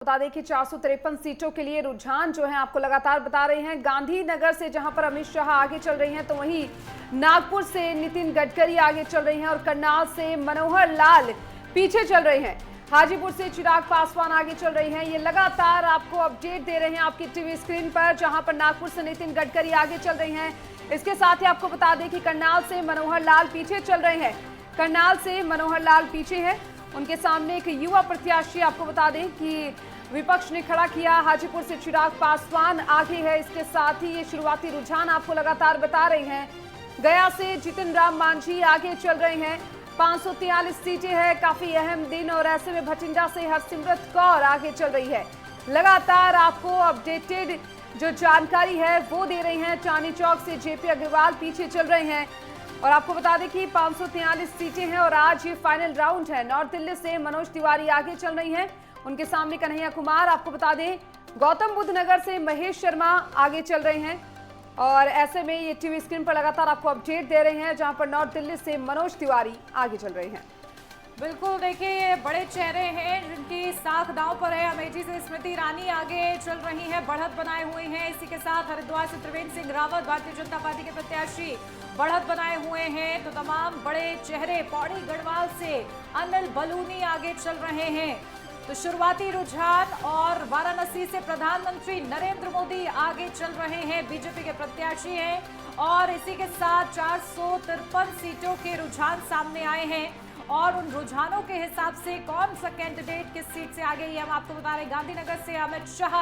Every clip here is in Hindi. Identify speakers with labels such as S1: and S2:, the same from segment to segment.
S1: बता दें कि 453 सीटों के लिए रुझान जो है आपको लगातार बता रहे हैं। गांधीनगर से जहां पर अमित शाह आगे चल रही हैं, तो वहीं नागपुर से नितिन गडकरी आगे चल रही हैं और करनाल से मनोहर लाल पीछे चल रहे हैं। हाजीपुर से चिराग पासवान आगे चल रही हैं। ये लगातार आपको अपडेट दे रहे हैं आपकी टीवी स्क्रीन पर, जहां पर नागपुर से नितिन गडकरी आगे चल रही हैं। इसके साथ ही आपको बता दें कि करनाल से मनोहर लाल पीछे चल रहे हैं। करनाल से मनोहर लाल पीछे हैं, उनके सामने एक युवा प्रत्याशी आपको बता दें कि विपक्ष ने खड़ा किया। हाजीपुर से चिराग पासवान आगे है। इसके साथ ही ये शुरुआती रुझान आपको लगातार बता रहे हैं। गया से जितिन राम मांझी आगे चल रहे हैं। 543 सीटें हैं, काफी अहम दिन, और ऐसे में भटिंडा से हरसिमरत कौर आगे चल रही है। लगातार आपको अपडेटेड जो जानकारी है वो दे रही हैं। चांदनी चौक से जेपी अग्रवाल पीछे चल रहे हैं और आपको बता दें कि 543 सीटें हैं और आज ये फाइनल राउंड है। नॉर्थ दिल्ली से मनोज तिवारी आगे चल रही हैं, उनके सामने कन्हैया कुमार। आपको बता दें गौतम बुद्ध नगर से महेश शर्मा आगे चल रहे हैं और ऐसे में ये टीवी स्क्रीन पर लगातार आपको अपडेट दे रहे हैं, जहां पर नॉर्थ दिल्ली से मनोज तिवारी आगे चल रहे हैं।
S2: बिल्कुल, देखिए ये बड़े चेहरे हैं जिनकी साख दांव पर है। अमेठी से स्मृति ईरानी आगे चल रही हैं, बढ़त बनाए हुए हैं। इसी के साथ हरिद्वार से त्रिवेंद्र सिंह रावत भारतीय जनता पार्टी के प्रत्याशी बढ़त बनाए हुए हैं। तो तमाम बड़े चेहरे, पौड़ी गढ़वाल से अनिल बलूनी आगे चल रहे हैं। तो शुरुआती रुझान, और वाराणसी से प्रधानमंत्री नरेंद्र मोदी आगे चल रहे हैं, बीजेपी के प्रत्याशी हैं। और इसी के साथ 453 सीटों के रुझान सामने आए हैं और उन रुझानों के हिसाब से कौन सा कैंडिडेट किस सीट से आगे, ये हम आपको बता रहे हैं। गांधीनगर से अमित शाह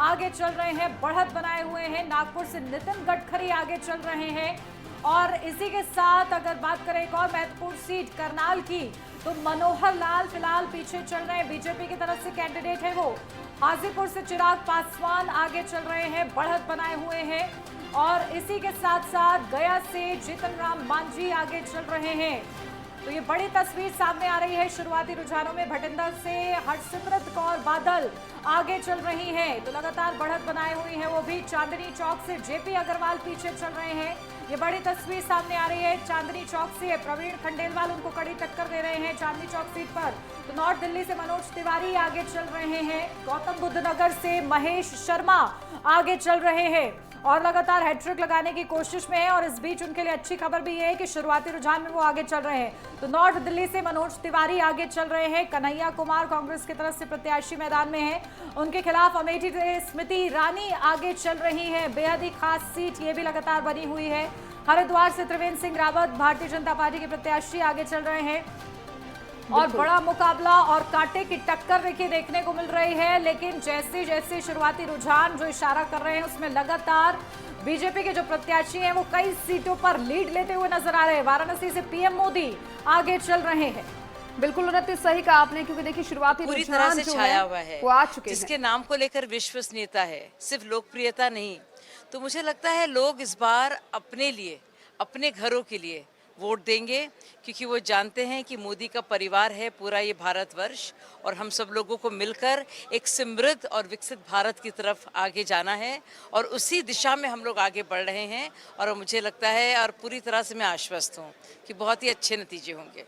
S2: आगे चल रहे हैं, बढ़त बनाए हुए हैं। नागपुर से नितिन गडकरी आगे चल रहे हैं और इसी के साथ अगर बात करें एक और महत्वपूर्ण सीट करनाल की, तो मनोहर लाल फिलहाल पीछे चल रहे हैं, बीजेपी की तरफ से कैंडिडेट है वो। हाजीपुर से चिराग पासवान आगे चल रहे हैं, बढ़त बनाए हुए हैं। और इसी के साथ साथ गया से जितिन राम मांझी आगे चल रहे हैं। तो ये बड़ी तस्वीर सामने आ रही है शुरुआती रुझानों में। भटिंडा से हरसिमरत कौर बादल आगे चल रही हैं, तो लगातार बढ़त बनाए हुई है वो भी। चांदनी चौक से जेपी अग्रवाल पीछे चल रहे हैं, ये बड़ी तस्वीर सामने आ रही है। चांदनी चौक से प्रवीण खंडेलवाल उनको कड़ी टक्कर दे रहे हैं चांदनी चौक सीट पर। तो नॉर्थ दिल्ली से मनोज तिवारी आगे चल रहे हैं। गौतम बुद्ध नगर से महेश शर्मा आगे चल रहे हैं और लगातार हैट्रिक लगाने की कोशिश में है। और इस बीच उनके लिए अच्छी खबर भी है कि शुरुआती रुझान में वो आगे चल रहे हैं। तो नॉर्थ दिल्ली से मनोज तिवारी आगे चल रहे हैं। कन्हैया कुमार कांग्रेस की तरफ से प्रत्याशी मैदान में है, उनके खिलाफ अमेठी से स्मृति ईरानी आगे चल रही है। बेहद ही खास सीट ये भी लगातार बनी हुई है। हरिद्वार से त्रिवेंद्र सिंह रावत भारतीय जनता पार्टी के प्रत्याशी आगे चल रहे हैं और बड़ा मुकाबला और कांटे की टक्कर देखने को मिल रही है। लेकिन जैसे जैसे शुरुआती रुझान जो इशारा कर रहे हैं, उसमें लगातार बीजेपी के जो प्रत्याशी हैं वो कई सीटों पर लीड लेते हुए नजर आ रहे हैं। वाराणसी से पीएम मोदी आगे चल रहे हैं।
S1: बिल्कुल उन्नति, सही कहा आपने, क्योंकि देखिए शुरुआती
S3: पूरी तरह से छाया हुआ है,
S1: वो आ चुके हैं,
S3: जिसके नाम को लेकर विश्वसनीयता है, सिर्फ लोकप्रियता नहीं। तो मुझे लगता है लोग इस बार अपने लिए, अपने घरों के लिए वोट देंगे, क्योंकि वो जानते हैं कि मोदी का परिवार है पूरा ये भारतवर्ष, और हम सब लोगों को मिलकर एक समृद्ध और विकसित भारत की तरफ आगे जाना है और उसी दिशा में हम लोग आगे बढ़ रहे हैं। और मुझे लगता है, और पूरी तरह से मैं आश्वस्त हूँ कि बहुत ही अच्छे नतीजे होंगे।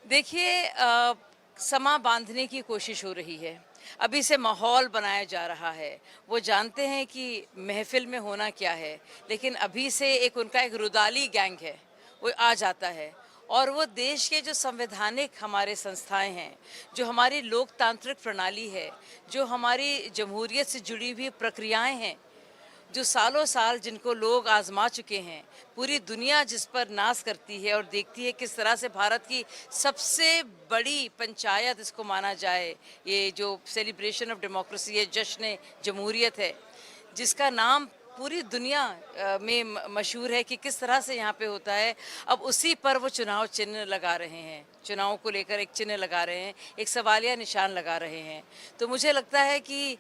S3: देखिए, समा बांधने की कोशिश हो रही है, अभी से माहौल बनाया जा रहा है। वो जानते हैं कि महफिल में होना क्या है, लेकिन अभी से उनका एक रुदाली गैंग है, वो आ जाता है। और वो देश के जो संवैधानिक हमारे संस्थाएं हैं, जो हमारी लोकतांत्रिक प्रणाली है, जो हमारी जमहूरियत से जुड़ी हुई प्रक्रियाएं हैं, जो सालों साल जिनको लोग आजमा चुके हैं, पूरी दुनिया जिस पर नाज करती है और देखती है किस तरह से भारत की सबसे बड़ी पंचायत इसको माना जाए, ये जो सेलिब्रेशन ऑफ डेमोक्रेसी है, जश्न जमहूरियत है, जिसका नाम पूरी दुनिया में मशहूर है कि किस तरह से यहाँ पे होता है। अब उसी पर वो चुनाव चिन्ह लगा रहे हैं, चुनाव को लेकर एक चिन्ह लगा रहे हैं, एक सवालिया निशान लगा रहे हैं। तो मुझे लगता है कि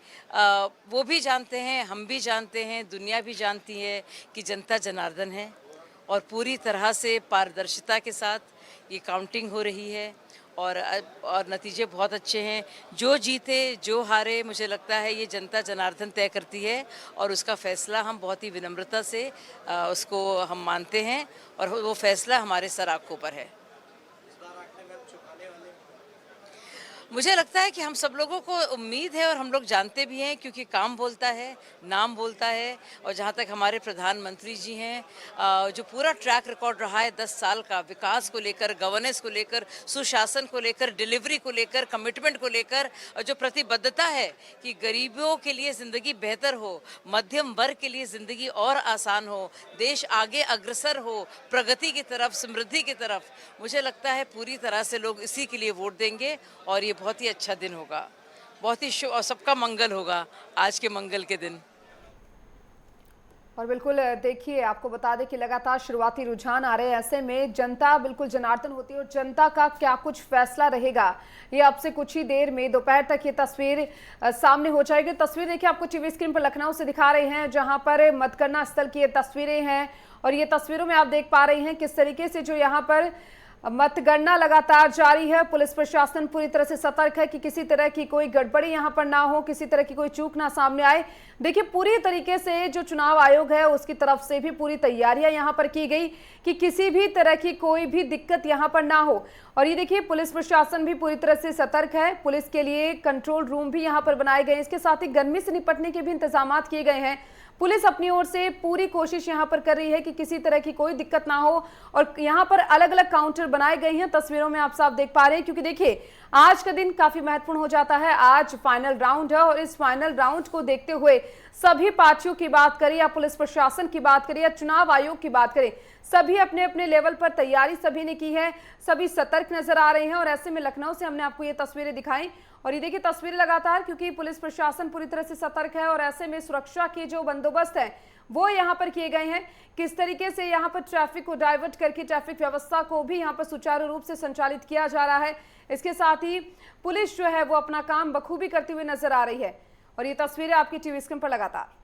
S3: वो भी जानते हैं, हम भी जानते हैं, दुनिया भी जानती है कि जनता जनार्दन है और पूरी तरह से पारदर्शिता के साथ ये काउंटिंग हो रही है। और नतीजे बहुत अच्छे हैं। जो जीते जो हारे, मुझे लगता है ये जनता जनार्दन तय करती है और उसका फैसला हम बहुत ही विनम्रता से उसको हम मानते हैं और वो फैसला हमारे सर आंखों पर है। मुझे लगता है कि हम सब लोगों को उम्मीद है और हम लोग जानते भी हैं, क्योंकि काम बोलता है, नाम बोलता है। और जहाँ तक हमारे प्रधानमंत्री जी हैं, जो पूरा ट्रैक रिकॉर्ड रहा है 10 साल का, विकास को लेकर, गवर्नेंस को लेकर, सुशासन को लेकर, डिलीवरी को लेकर, कमिटमेंट को लेकर, और जो प्रतिबद्धता है कि गरीबों के लिए ज़िंदगी बेहतर हो, मध्यम वर्ग के लिए ज़िंदगी और आसान हो, देश आगे अग्रसर हो, प्रगति की तरफ, समृद्धि की तरफ, मुझे लगता है पूरी तरह से लोग इसी के लिए वोट देंगे और ये बहुत ही अच्छा दिन होगा, बहुत ही शुभ और सबका मंगल होगा आज के मंगल के दिन।
S1: और बिल्कुल देखिए, आपको बता दें कि लगातार शुरुआती रुझान आ रहे हैं, ऐसे में जनता बिल्कुल जनार्दन होती है और जनता का क्या कुछ फैसला रहेगा ये अब से कुछ ही देर में दोपहर तक ये तस्वीर सामने हो जाएगी। तस्वीर देखिए, आपको टीवी स्क्रीन पर लखनऊ से दिखा रहे हैं, जहां पर मतगणना स्थल की ये तस्वीरें हैं और ये तस्वीरों में आप देख पा रहे हैं किस तरीके से जो यहाँ पर मतगणना लगातार जारी है। पुलिस प्रशासन पूरी तरह से सतर्क है कि किसी तरह की कोई गड़बड़ी यहां पर ना हो, किसी तरह की कोई चूक ना सामने आए। देखिए, पूरी तरीके से जो चुनाव आयोग है उसकी तरफ से भी पूरी तैयारियां यहां पर की गई कि किसी भी तरह की कोई भी दिक्कत यहां पर ना हो। और ये देखिए, पुलिस प्रशासन भी पूरी तरह से सतर्क है। पुलिस के लिए कंट्रोल रूम भी यहां पर बनाए गए, इसके साथ ही गर्मी से निपटने के भी इंतजाम किए गए हैं। पुलिस अपनी ओर से पूरी कोशिश यहां पर कर रही है कि किसी तरह की कोई दिक्कत ना हो और यहां पर अलग अलग काउंटर बनाए गए हैं। तस्वीरों में आप साफ देख पा रहे हैं, क्योंकि देखिए आज का दिन काफी महत्वपूर्ण हो जाता है। आज फाइनल राउंड है और इस फाइनल राउंड को देखते हुए सभी पार्टियों की बात करें या पुलिस प्रशासन की बात करें या चुनाव आयोग की बात करें, सभी अपने अपने लेवल पर तैयारी सभी ने की है, सभी सतर्क नजर आ रहे हैं। और ऐसे में लखनऊ से हमने आपको ये तस्वीरें दिखाई और ये देखिए तस्वीरें लगातार, क्योंकि पुलिस प्रशासन पूरी तरह से सतर्क है और ऐसे में सुरक्षा के जो बंदोबस्त है वो यहाँ पर किए गए हैं। किस तरीके से यहाँ पर ट्रैफिक को डाइवर्ट करके ट्रैफिक व्यवस्था को भी यहाँ पर सुचारू रूप से संचालित किया जा रहा है। इसके साथ ही पुलिस जो है वो अपना काम बखूबी करती हुई नजर आ रही है और ये तस्वीरें आपकी टीवी स्क्रीन पर लगातार।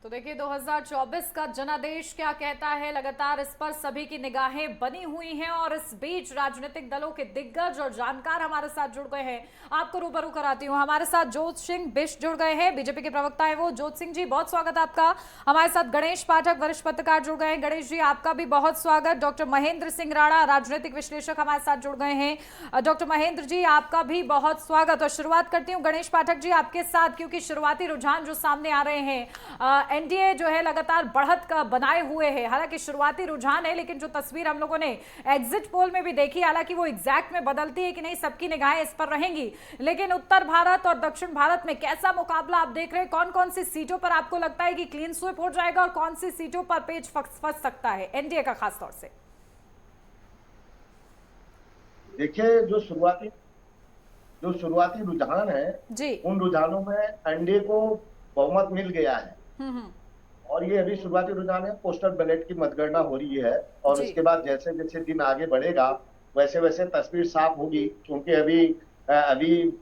S2: तो देखिए 2024 का जनादेश क्या कहता है, लगातार इस पर सभी की निगाहें बनी हुई हैं और इस बीच राजनीतिक दलों के दिग्गज और जानकार हमारे साथ जुड़ गए हैं। आपको रूबरू कराती हूं, हमारे साथ जोत सिंह बिष्ट जुड़ गए हैं, बीजेपी के प्रवक्ता है वो। जोत सिंह जी, बहुत स्वागत आपका। हमारे साथ गणेश पाठक, वरिष्ठ पत्रकार जुड़ गए हैं। गणेश जी, आपका भी बहुत स्वागत। डॉक्टर महेंद्र सिंह राणा, राजनीतिक विश्लेषक हमारे साथ जुड़ गए हैं। डॉक्टर महेंद्र जी, आपका भी बहुत स्वागत। और शुरुआत करती हूँ गणेश पाठक जी आपके साथ, क्योंकि शुरुआती रुझान जो सामने आ रहे हैं, एनडीए जो है लगातार बढ़त का बनाए हुए है। हालांकि शुरुआती रुझान है, लेकिन जो तस्वीर हम लोगों ने एग्जिट पोल में भी देखी, हालांकि वो एग्जैक्ट में बदलती है कि नहीं, सबकी निगाहें इस पर रहेंगी। लेकिन उत्तर भारत और दक्षिण भारत में कैसा मुकाबला आप देख रहे हैं? कौन कौन सी सीटों पर आपको लगता है कि क्लीन स्वीप हो जाएगा और कौन सी सीटों पर पेच फंस सकता है एनडीए का खास तौर से?
S4: देखिए, जो शुरुआती रुझान है
S2: जी,
S4: उन रुझानों में एनडीए को बहुमत मिल गया है। और ये अभी शुरुआती रुझान है, पोस्टल बैलेट की मतगणना हो रही है और
S2: जी।
S4: उसके बाद जैसे जैसे दिन आगे बढ़ेगा वैसे वैसे तस्वीर साफ होगी। क्योंकि अभी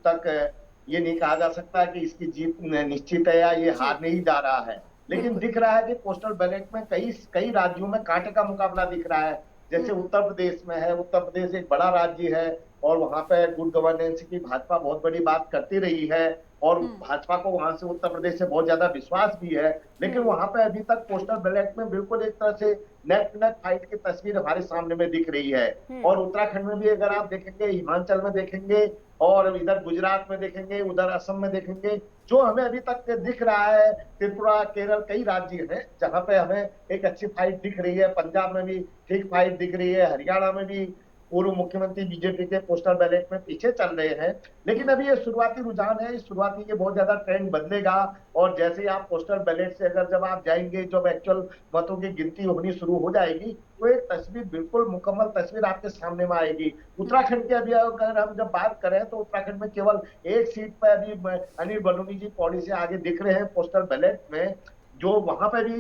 S4: तक ये नहीं कहा जा सकता कि इसकी जीत निश्चित है या ये हारने ही जा रहा है, लेकिन दिख रहा है कि पोस्टल बैलेट में कई राज्यों में कांटे का मुकाबला दिख रहा है। जैसे उत्तर प्रदेश में है, उत्तर प्रदेश एक बड़ा राज्य है और वहां पे गुड गवर्नेंस की भाजपा बहुत बड़ी बात करती रही है और भाजपा को वहां से उत्तर प्रदेश से बहुत ज्यादा विश्वास भी है। लेकिन वहां पे अभी तक पोस्टल बैलेट में बिल्कुल एक तरह से नेक टू नेक फाइट की तस्वीर हमारे सामने में दिख रही है। और उत्तराखंड में भी अगर आप देखेंगे, हिमाचल में देखेंगे और इधर गुजरात में देखेंगे, उधर असम में देखेंगे, जो हमें अभी तक दिख रहा है, त्रिपुरा, केरल, कई राज्य हैं जहां पे हमें एक अच्छी फाइट दिख रही है। पंजाब में भी ठीक फाइट दिख रही है, हरियाणा में भी पूर्व मुख्यमंत्री बीजेपी के पोस्टल बैलेट में पीछे चल रहे हैं। लेकिन अभी ये शुरुआती रुझान है, इस शुरुआती ये बहुत ज्यादा ट्रेंड बदलेगा और जैसे ही आप पोस्टल बैलेट से जब आप जाएंगे, जब एक्चुअल मतों की गिनती होनी शुरू हो जाएगी तो एक तस्वीर, बिल्कुल मुकम्मल तस्वीर आपके सामने में आएगी। उत्तराखंड की अभी अगर हम जब बात करें तो उत्तराखंड में केवल एक सीट पर अभी अनिल बलूनी जी पौड़ी से आगे दिख रहे हैं पोस्टल बैलेट में। जो वहां पर भी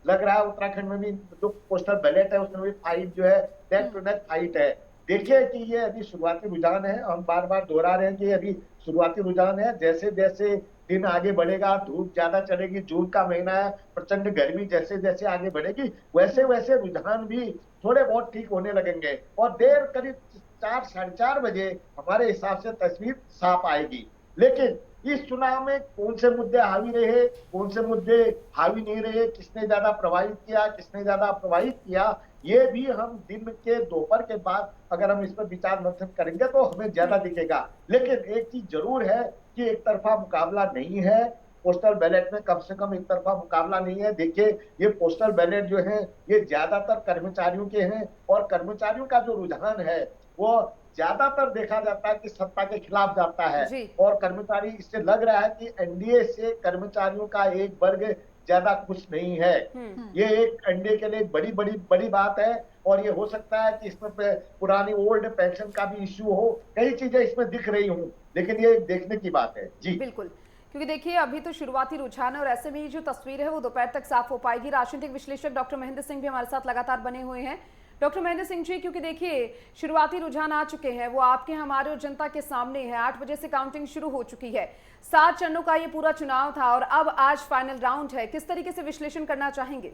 S4: लग रहा है उत्तराखंड में भी जो पोस्टल बैलेट है उसमें भी फाइट जो है नेक टू नेक फाइट है। देखिए कि ये अभी शुरुआती रुझान है, हम बार बार दोहरा रहे हैं कि अभी शुरुआती रुझान है। जैसे जैसे दिन आगे बढ़ेगा, धूप ज्यादा चढ़ेगी, जून का महीना है, प्रचंड गर्मी जैसे जैसे आगे बढ़ेगी, वैसे वैसे रुझान भी थोड़े बहुत ठीक होने लगेंगे और देर करीब 4 साढ़े 4 बजे हमारे हिसाब से तस्वीर साफ आएगी। लेकिन इस चुनाव में कौन से मुद्दे हावी रहे, कौन से मुद्दे हावी नहीं रहे, किसने ज्यादा प्रभावित किया, किसने ज्यादा प्रभावित किया, ये भी हम दिन के दोपहर के बाद अगर हम इस पर विचार मंथन करेंगे तो हमें ज्यादा दिखेगा। लेकिन एक चीज जरूर है कि एक तरफा मुकाबला नहीं है, पोस्टल बैलेट में कम से कम एक तरफा मुकाबला नहीं है। देखिए ये पोस्टल बैलेट जो है ये ज्यादातर कर्मचारियों के हैं और कर्मचारियों का जो रुझान है वो ज्यादातर देखा जाता है कि सत्ता के खिलाफ जाता है
S1: जी।
S4: और कर्मचारी, इससे लग रहा है कि एनडीए से कर्मचारियों का एक वर्ग ज्यादा खुश नहीं है। ये एक एनडीए के लिए बड़ी बड़ी बड़ी बात है और ये हो सकता है कि इसमें पुरानी ओल्ड पेंशन का भी इश्यू हो, कई चीजें इसमें दिख रही हूं, लेकिन ये देखने की बात है। जी
S1: बिल्कुल, क्योंकि देखिए अभी तो शुरुआती रुझान है और ऐसे में ये जो तस्वीर है वो दोपहर तक साफ हो पाएगी। राजनीतिक विश्लेषक डॉक्टर महेंद्र सिंह भी हमारे साथ लगातार बने हुए हैं। डॉक्टर महेंद्र सिंह जी, क्योंकि देखिए शुरुआती रुझान आ चुके हैं, वो आपके हमारे और जनता के सामने है। 8 बजे से काउंटिंग शुरू हो चुकी है। 7 चरणों का ये पूरा चुनाव था और अब आज फाइनल राउंड है। किस तरीके से विश्लेषण करना चाहेंगे?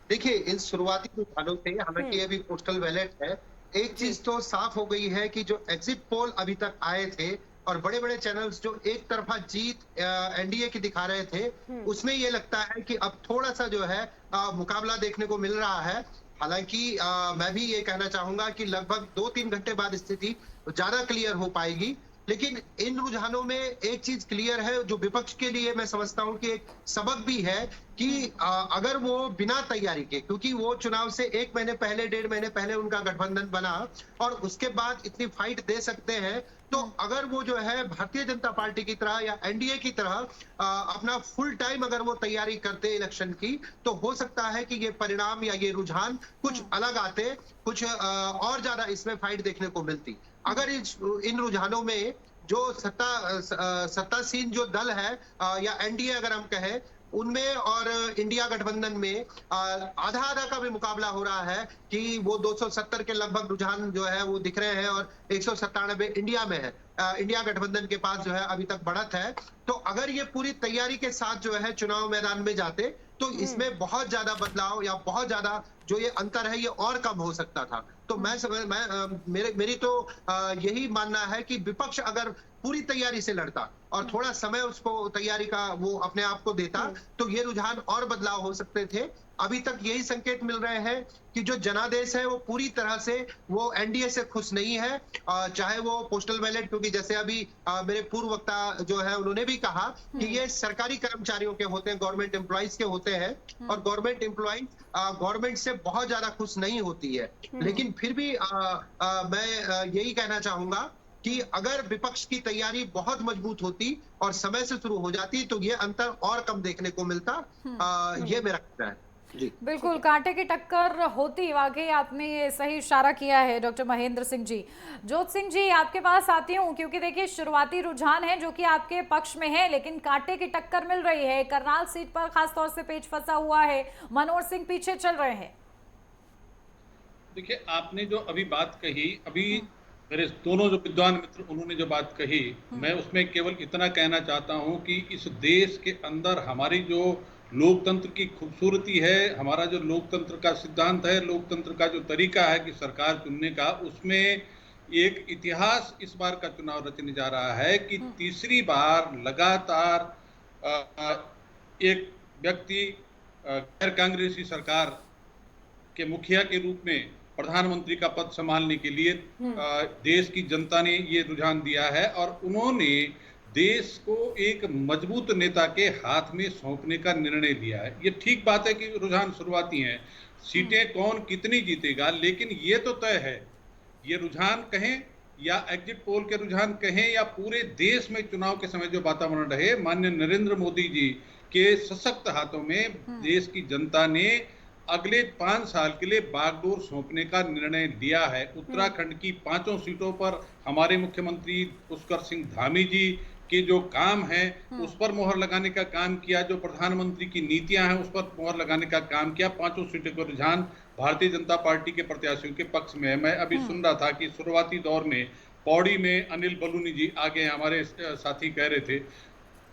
S5: देखिए इन शुरुआती रुझानों से, हालांकि अभी पोस्टल बैलेट है, एक चीज तो साफ हो गई है कि जो एग्जिट पोल अभी तक आए थे और बड़े बड़े चैनल्स जो एक तरफा जीत एनडीए की दिखा रहे थे, उसमें ये लगता है कि अब थोड़ा सा जो है मुकाबला देखने को मिल रहा है। हालांकि मैं भी ये कहना चाहूंगा कि लगभग 2-3 घंटे बाद स्थिति ज्यादा क्लियर हो पाएगी। लेकिन इन रुझानों में एक चीज क्लियर है जो विपक्ष के लिए मैं समझता हूं कि एक सबक भी है कि अगर वो बिना तैयारी के, क्योंकि वो चुनाव से 1 महीने पहले 1.5 महीने पहले उनका गठबंधन बना और उसके बाद इतनी फाइट दे सकते हैं, तो अगर वो जो है भारतीय जनता पार्टी की तरह या एनडीए की तरह अपना फुल टाइम अगर वो तैयारी करते इलेक्शन की, तो हो सकता है कि ये परिणाम या ये रुझान कुछ अलग आते, कुछ और ज्यादा इसमें फाइट देखने को मिलती। अगर इन रुझानों में जो सत्तासीन जो दल है या एनडीए अगर हम कहें, उनमें और इंडिया गठबंधन में आधा आधा का भी मुकाबला हो रहा है कि वो 270 के लगभग रुझान जो है वो दिख रहे हैं और 197 इंडिया में है। इंडिया गठबंधन के पास जो है अभी तक बढ़त है। तो अगर ये पूरी तैयारी के साथ जो है चुनाव मैदान में जाते तो इसमें बहुत ज्यादा बदलाव या बहुत ज्यादा जो ये अंतर है ये और कम हो सकता था। तो मेरी तो यही मानना है कि विपक्ष अगर पूरी तैयारी से लड़ता और थोड़ा समय उसको तैयारी का वो अपने आप को देता तो ये रुझान और बदलाव हो सकते थे। अभी तक यही संकेत मिल रहे हैं कि जो जनादेश है वो पूरी तरह से वो एनडीए से खुश नहीं है, चाहे वो पोस्टल बैलेट, क्योंकि जैसे अभी मेरे पूर्व वक्ता जो है उन्होंने भी कहा कि ये सरकारी कर्मचारियों के होते हैं, गवर्नमेंट एम्प्लॉइज के होते हैं और गवर्नमेंट एम्प्लॉइज गवर्नमेंट से बहुत ज्यादा खुश नहीं होती है। लेकिन फिर भी मैं यही कहना चाहूंगा कि अगर विपक्ष की तैयारी बहुत मजबूत होती और समय से शुरू हो जाती तो ये अंतर और कम देखने को मिलता। ये मेरा कहना है। जी
S2: बिल्कुल, कांटे की टक्कर होती, वाकई आपने ये सही इशारा किया है डॉक्टर महेंद्र सिंह जी। जोत सिंह जी, आपके पास आती हूँ, क्योंकि देखिए शुरुआती रुझान है जो कि आपके पक्ष में है, लेकिन कांटे की टक्कर मिल रही है। करनाल सीट पर खासतौर से पेच फंसा हुआ है, मनोहर सिंह पीछे चल रहे हैं।
S6: देखिए आपने जो अभी बात कही, अभी मेरे दोनों जो विद्वान मित्र उन्होंने जो बात कही, मैं उसमें केवल इतना कहना चाहता हूं कि इस देश के अंदर हमारी जो लोकतंत्र की खूबसूरती है, हमारा जो लोकतंत्र का सिद्धांत है, लोकतंत्र का जो तरीका है कि सरकार चुनने का, उसमें एक इतिहास इस बार का चुनाव रचने जा रहा है कि तीसरी बार लगातार एक व्यक्ति गैर कांग्रेसी सरकार के मुखिया के रूप में प्रधानमंत्री का पद संभालने के लिए देश की जनता ने ये रुझान दिया है और उन्होंने देश को एक मजबूत नेता के हाथ में सौंपने का निर्णय लिया है। ये ठीक बात है कि रुझान शुरुआती हैं, सीटें कौन कितनी जीतेगा, लेकिन ये तो तय है, ये रुझान कहें या एग्जिट पोल के रुझान कहें या पूरे देश में चुनाव के समय जो वातावरण रहे, माननीय नरेंद्र मोदी जी के सशक्त हाथों में देश की जनता ने अगले 5 साल के लिए बागडोर सौंपने का निर्णय लिया है। उत्तराखंड की 5 सीटों पर हमारे मुख्यमंत्री पुष्कर सिंह धामी जी के जो काम है उस पर मोहर लगाने का काम किया, जो प्रधानमंत्री की नीतियां हैं उस पर मोहर लगाने का काम किया। 5 सीटों का रुझान भारतीय जनता पार्टी के प्रत्याशियों के पक्ष में है। मैं अभी सुन रहा था कि शुरुआती दौर में पौड़ी में अनिल बलूनी जी आगे हैं, हमारे साथी कह रहे थे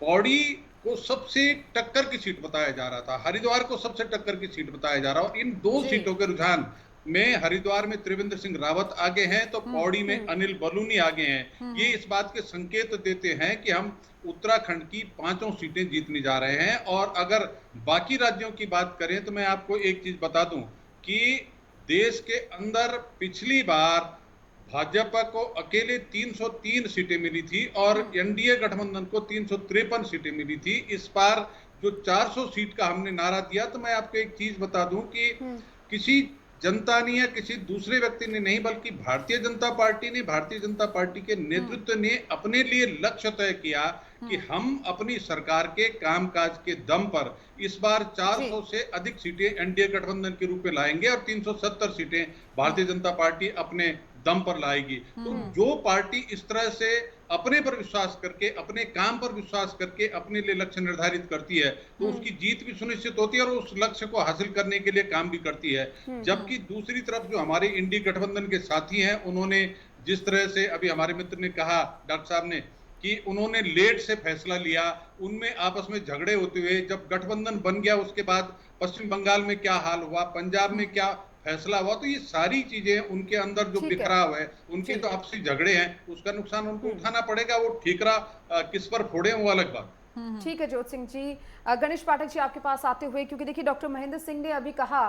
S6: पौड़ी को सबसे टक्कर की सीट बताया जा रहा था, हरिद्वार को सबसे टक्कर की सीट बताया जा रहा और इन दो सीटों के रुझान में हरिद्वार में त्रिवेंद्र सिंह रावत आगे हैं तो पौड़ी में अनिल बलूनी आगे हैं। ये इस बात के संकेत देते हैं कि हम उत्तराखंड की 5 सीटें जीतने जा रहे हैं। और अगर बाकी राज्यों की बात करें तो मैं आपको एक चीज बता दूं कि देश के अंदर पिछली बार भाजपा को अकेले 303 सीटें मिली थी और एनडीए गठबंधन को 353 सीटें मिली थी। इस बार जो 400 सीट का हमने नारा दिया, तो मैं आपको एक चीज बता दूं कि किसी जनता ने या किसी दूसरे व्यक्ति ने नहीं, बल्कि भारतीय जनता पार्टी के नेतृत्व ने अपने लिए लक्ष्य तय किया कि हम अपनी सरकार के कामकाज के दम पर इस बार 400 से अधिक सीटें एनडीए गठबंधन के रूप में लाएंगे और 370 सीटें भारतीय जनता पार्टी अपने दम पर लाएगी। तो जो पार्टी इस तरह से अपने पर विश्वास करके, अपने काम पर विश्वास करके अपने लिए लक्ष्य निर्धारित करती है तो उसकी जीत भी सुनिश्चित होती है और उस लक्ष्य को हासिल करने के लिए काम भी करती है। जबकि दूसरी तरफ जो हमारे इंडी गठबंधन के साथी हैं, उन्होंने जिस तरह से अभी हमारे मित्र ने कहा, डॉक्टर साहब ने, कि उन्होंने लेट से फैसला लिया, उनमें आपस में झगड़े होते हुए जब गठबंधन बन गया उसके बाद पश्चिम बंगाल में क्या हाल हुआ, पंजाब में क्या फैसला हुआ, तो ये सारी चीजें उनके अंदर जो बिखराव है, उनके तो आपसी झगड़े हैं, उसका नुकसान उनको उठाना पड़ेगा। वो ठीकरा किस पर फोड़े वो अलग बात।
S1: ठीक है ज्योत सिंह जी। गणेश पाठक जी आपके पास आते हुए, क्योंकि देखिए डॉक्टर महेंद्र सिंह ने अभी कहा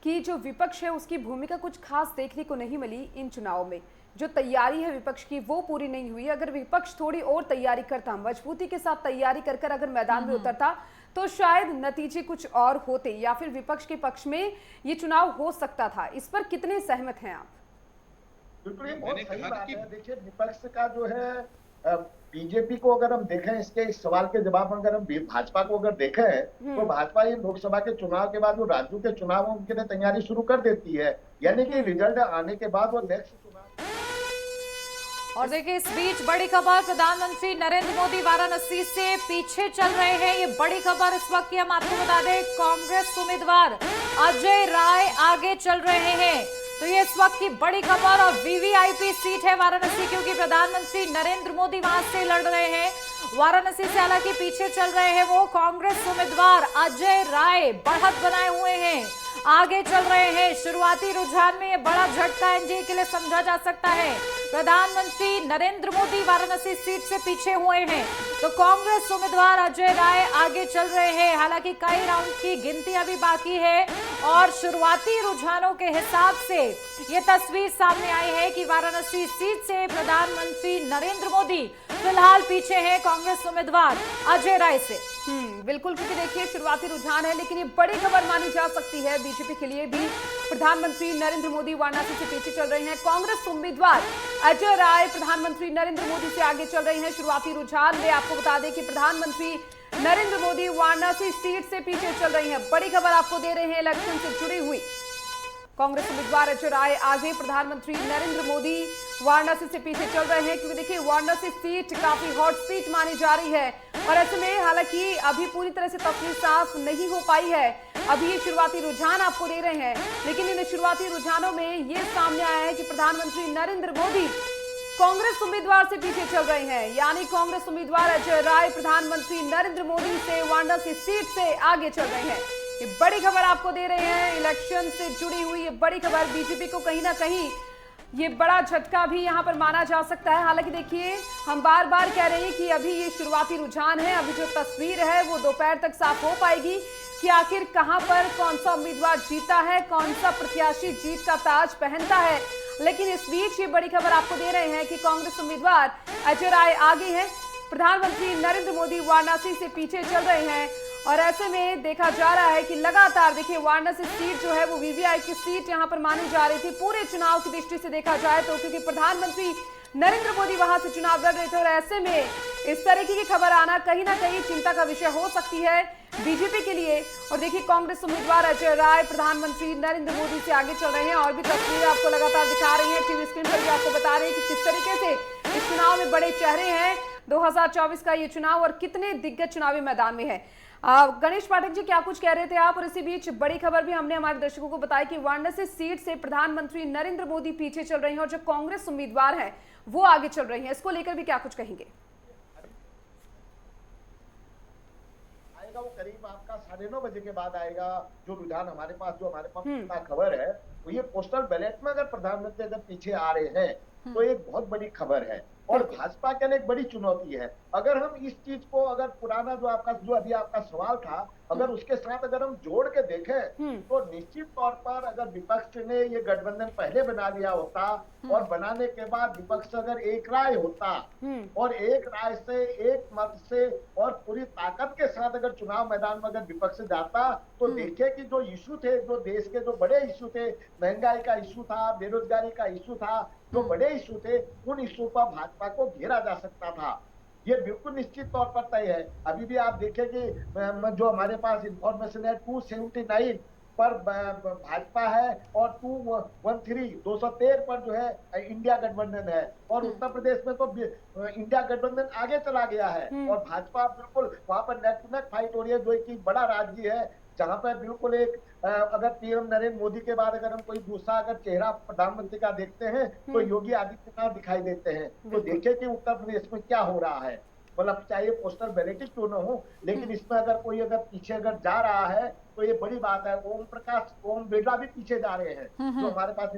S1: कि जो विपक्ष है उसकी भूमिका कुछ खास देखने को नहीं मिली इन चुनाव में, जो तैयारी है विपक्ष की वो पूरी नहीं हुई। अगर विपक्ष थोड़ी और तैयारी करता, मजबूती के साथ तैयारी कर कर अगर मैदान में उतरता तो शायद नतीजे कुछ और होते या फिर विपक्ष के पक्ष में ये चुनाव हो सकता था। इस पर कितने सहमत हैं आप?
S4: बिल्कुल, ये बहुत सही बात है। देखिए विपक्ष का जो है बीजेपी को अगर हम देखें, इसके इस सवाल के जवाब में अगर हम भाजपा को अगर देखें तो भाजपा ये लोकसभा के चुनाव के बाद वो राज्यों के चुनावों के लिए तैयारी शुरू कर देती है, यानी कि रिजल्ट आने के बाद वो नेक्स्ट चुनाव।
S2: और देखिए इस बीच बड़ी खबर, प्रधानमंत्री नरेंद्र मोदी वाराणसी से पीछे चल रहे हैं। ये बड़ी खबर इस वक्त की हम आपको बता दें, कांग्रेस उम्मीदवार अजय राय आगे चल रहे हैं। तो ये इस वक्त की बड़ी खबर और वीवीआईपी सीट है वाराणसी, क्योंकि प्रधानमंत्री नरेंद्र मोदी वहां से लड़ रहे हैं। वाराणसी से हालांकि पीछे चल रहे हैं वो कांग्रेस उम्मीदवार अजय राय, बढ़त बनाए हुए हैं, आगे चल रहे हैं। शुरुआती रुझान में ये बड़ा झटका एनडीए के लिए समझा जा सकता है। प्रधानमंत्री नरेंद्र मोदी वाराणसी सीट से पीछे हुए हैं तो कांग्रेस उम्मीदवार अजय राय आगे चल रहे हैं। हालांकि कई राउंड की गिनती अभी बाकी है और शुरुआती रुझानों के हिसाब से ये तस्वीर सामने आई है कि वाराणसी सीट से प्रधानमंत्री नरेंद्र मोदी फिलहाल पीछे हैं कांग्रेस उम्मीदवार अजय राय से।
S1: बिल्कुल, क्योंकि देखिए शुरुआती रुझान है, लेकिन ये बड़ी खबर मानी जा सकती है बीजेपी के लिए भी। प्रधानमंत्री नरेंद्र मोदी वाराणसी से पीछे चल रहे हैं, कांग्रेस उम्मीदवार अजय राय प्रधानमंत्री नरेंद्र मोदी से आगे चल रही हैं। शुरुआती रुझान में आपको बता दें कि प्रधानमंत्री नरेंद्र मोदी वाराणसी सीट से पीछे चल रही हैं। बड़ी खबर आपको दे रहे हैं इलेक्शन से जुड़ी हुई। कांग्रेस उम्मीदवार अजय राय आगे, प्रधानमंत्री नरेंद्र मोदी वाराणसी से पीछे चल रहे हैं, क्योंकि देखिए वाराणसी सीट काफी हॉट सीट मानी जा रही है। और ऐसे में हालांकि अभी पूरी तरह से तस्वीर साफ नहीं हो पाई है, अभी ये शुरुआती रुझान आपको दे रहे हैं, लेकिन इन शुरुआती रुझानों में ये सामने आया है कि प्रधानमंत्री नरेंद्र मोदी कांग्रेस उम्मीदवार से पीछे चल रहे हैं, यानी कांग्रेस उम्मीदवार अजय राय प्रधानमंत्री नरेंद्र मोदी से वाराणसी सीट से आगे चल रहे हैं। ये बड़ी खबर आपको दे रहे हैं इलेक्शन से जुड़ी हुई। ये बड़ी खबर बीजेपी को कहीं ना कहीं ये बड़ा झटका भी यहाँ पर माना जा सकता है। हालांकि देखिए हम बार बार कह रहे हैं कि अभी ये शुरुआती रुझान है, अभी जो तस्वीर है वो दोपहर तक साफ हो पाएगी कि आखिर कहां पर कौन सा उम्मीदवार जीता है, कौन सा प्रत्याशी जीत का ताज पहनता है। लेकिन इस बीच ये बड़ी खबर आपको दे रहे हैं कि कांग्रेस उम्मीदवार अजय राय आगे हैं, प्रधानमंत्री नरेंद्र मोदी वाराणसी से पीछे चल रहे हैं। और ऐसे में देखा जा रहा है कि लगातार देखिए वाराणसी सीट जो है वो वीवीआईपी सीट यहां पर मानी जा रही थी पूरे चुनाव की दृष्टि से देखा जाए तो, क्योंकि प्रधानमंत्री नरेंद्र मोदी वहां से चुनाव लड़ रहे थे। और ऐसे में इस तरीके की खबर आना कहीं ना कहीं चिंता का विषय हो सकती है बीजेपी के लिए। और देखिए कांग्रेस उम्मीदवार अजय राय प्रधानमंत्री नरेंद्र मोदी से आगे चल रहे हैं और भी तस्वीरें आपको लगातार दिखा रही हैं टीवी स्क्रीन पर भी, आपको बता रहे हैं कि किस तरीके से इस चुनाव में बड़े चेहरे हैं। 2024 का ये चुनाव और कितने दिग्गज चुनावी मैदान में है। गणेश पाठक जी, क्या कुछ कह रहे थे आप? और इसी बीच बड़ी खबर भी हमने हमारे दर्शकों को बताई कि वाराणसी सीट से प्रधानमंत्री नरेंद्र मोदी पीछे चल रहे हैं और जो कांग्रेस उम्मीदवार है वो आगे चल रही है। इसको लेकर भी क्या कुछ कहेंगे?
S4: आएगा वो करीब आपका 9:30 बजे के बाद आएगा। जो रुझान हमारे पास खबर है वो ये पोस्टल बैलेट में अगर प्रधानमंत्री अगर पीछे आ रहे हैं तो एक बहुत बड़ी खबर है और भाजपा के लिए एक बड़ी चुनौती है। अगर हम इस चीज को अगर पुराना जो अभी आपका सवाल था अगर उसके साथ अगर हम जोड़ के देखें तो निश्चित तौर पर अगर विपक्ष ने ये गठबंधन पहले बना लिया होता और बनाने के बाद विपक्ष अगर एक राय होता और एक राय से एक मत से और पूरी ताकत के साथ अगर चुनाव मैदान में अगर विपक्ष जाता तो देखिए कि जो इशू थे, जो देश के जो बड़े इशू थे, महंगाई का इशू था, बेरोजगारी का इशू था, जो बड़े इशू थे उन इशू पर भाजपा को घेरा जा सकता था। ये बिल्कुल निश्चित तौर पर तय है। अभी भी आप देखें कि जो हमारे पास इंफॉर्मेशन है 279 पर भाजपा है और 213 पर जो है इंडिया गठबंधन है और उत्तर प्रदेश में तो इंडिया गठबंधन आगे चला गया है और भाजपा बिल्कुल वहां पर नेक टू नेक फाइट हो रही है। जो एक बड़ा राज्य है जहां पर बिल्कुल एक अगर पीएम नरेंद्र मोदी के बाद अगर हम कोई दूसरा अगर चेहरा प्रधानमंत्री का देखते हैं तो योगी आदित्यनाथ दिखाई देते हैं। तो देखिए कि उत्तर प्रदेश में क्या हो रहा है। मतलब चाहे पोस्टल बैलेट क्यों न हो लेकिन इसमें अगर कोई अगर पीछे अगर जा रहा है तो ये बड़ी बात है। ओम बिरला भी पीछे जा रहे हैं। जो हमारे पास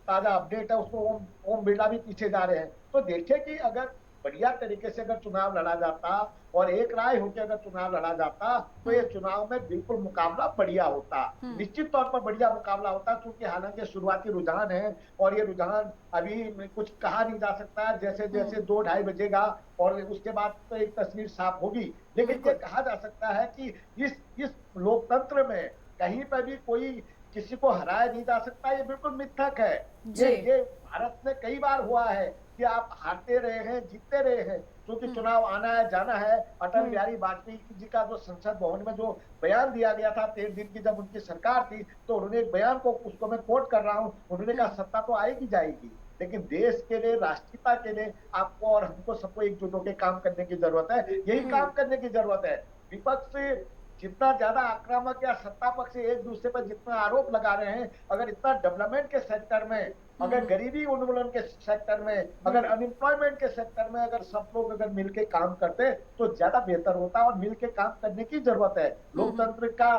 S4: ताजा अपडेट है उसको ओम बिरला भी पीछे जा रहे हैं। तो देखिए कि अगर बढ़िया तरीके से अगर चुनाव लड़ा जाता और एक राय होकर अगर चुनाव लड़ा जाता तो ये चुनाव में बिल्कुल मुकाबला बढ़िया होता, निश्चित तौर पर बढ़िया मुकाबला होता। क्योंकि हालांकि शुरुआती रुझान है और ये रुझान अभी कुछ कहा नहीं जा सकता है। जैसे जैसे 2-2:30 बजेगा और उसके बाद तो एक तस्वीर साफ होगी। लेकिन ये कहा जा सकता है कि इस लोकतंत्र में कहीं पर भी कोई किसी को हराया नहीं जा सकता। ये बिल्कुल मिथक है। ये भारत में कई बार हुआ है कि आप हारते रहे हैं, जीतते रहे हैं, क्योंकि चुनाव आना है जाना है। अटल बिहारी वाजपेयी जी का जो संसद भवन में जो बयान दिया गया था 13 दिन की जब उनकी सरकार थी तो उन्होंने एक बयान को उसको मैं कोट कर रहा हूँ, उन्होंने कहा सत्ता तो आएगी जाएगी लेकिन देश के लिए, राष्ट्रीयता के लिए आपको और हमको सबको एकजुट होकर काम करने की जरूरत है। यही काम करने की जरूरत है। विपक्ष जितना ज्यादा आक्रामक या सत्ता पक्ष एक दूसरे पर जितना आरोप लगा रहे हैं, अगर इतना डेवलपमेंट के सेक्टर में, अगर गरीबी उन्मूलन के सेक्टर में, अगर अनएम्प्लॉयमेंट के सेक्टर में अगर सब लोग अगर मिलके काम करते तो ज्यादा बेहतर होता और मिलके काम करने की जरूरत है। लोकतंत्र का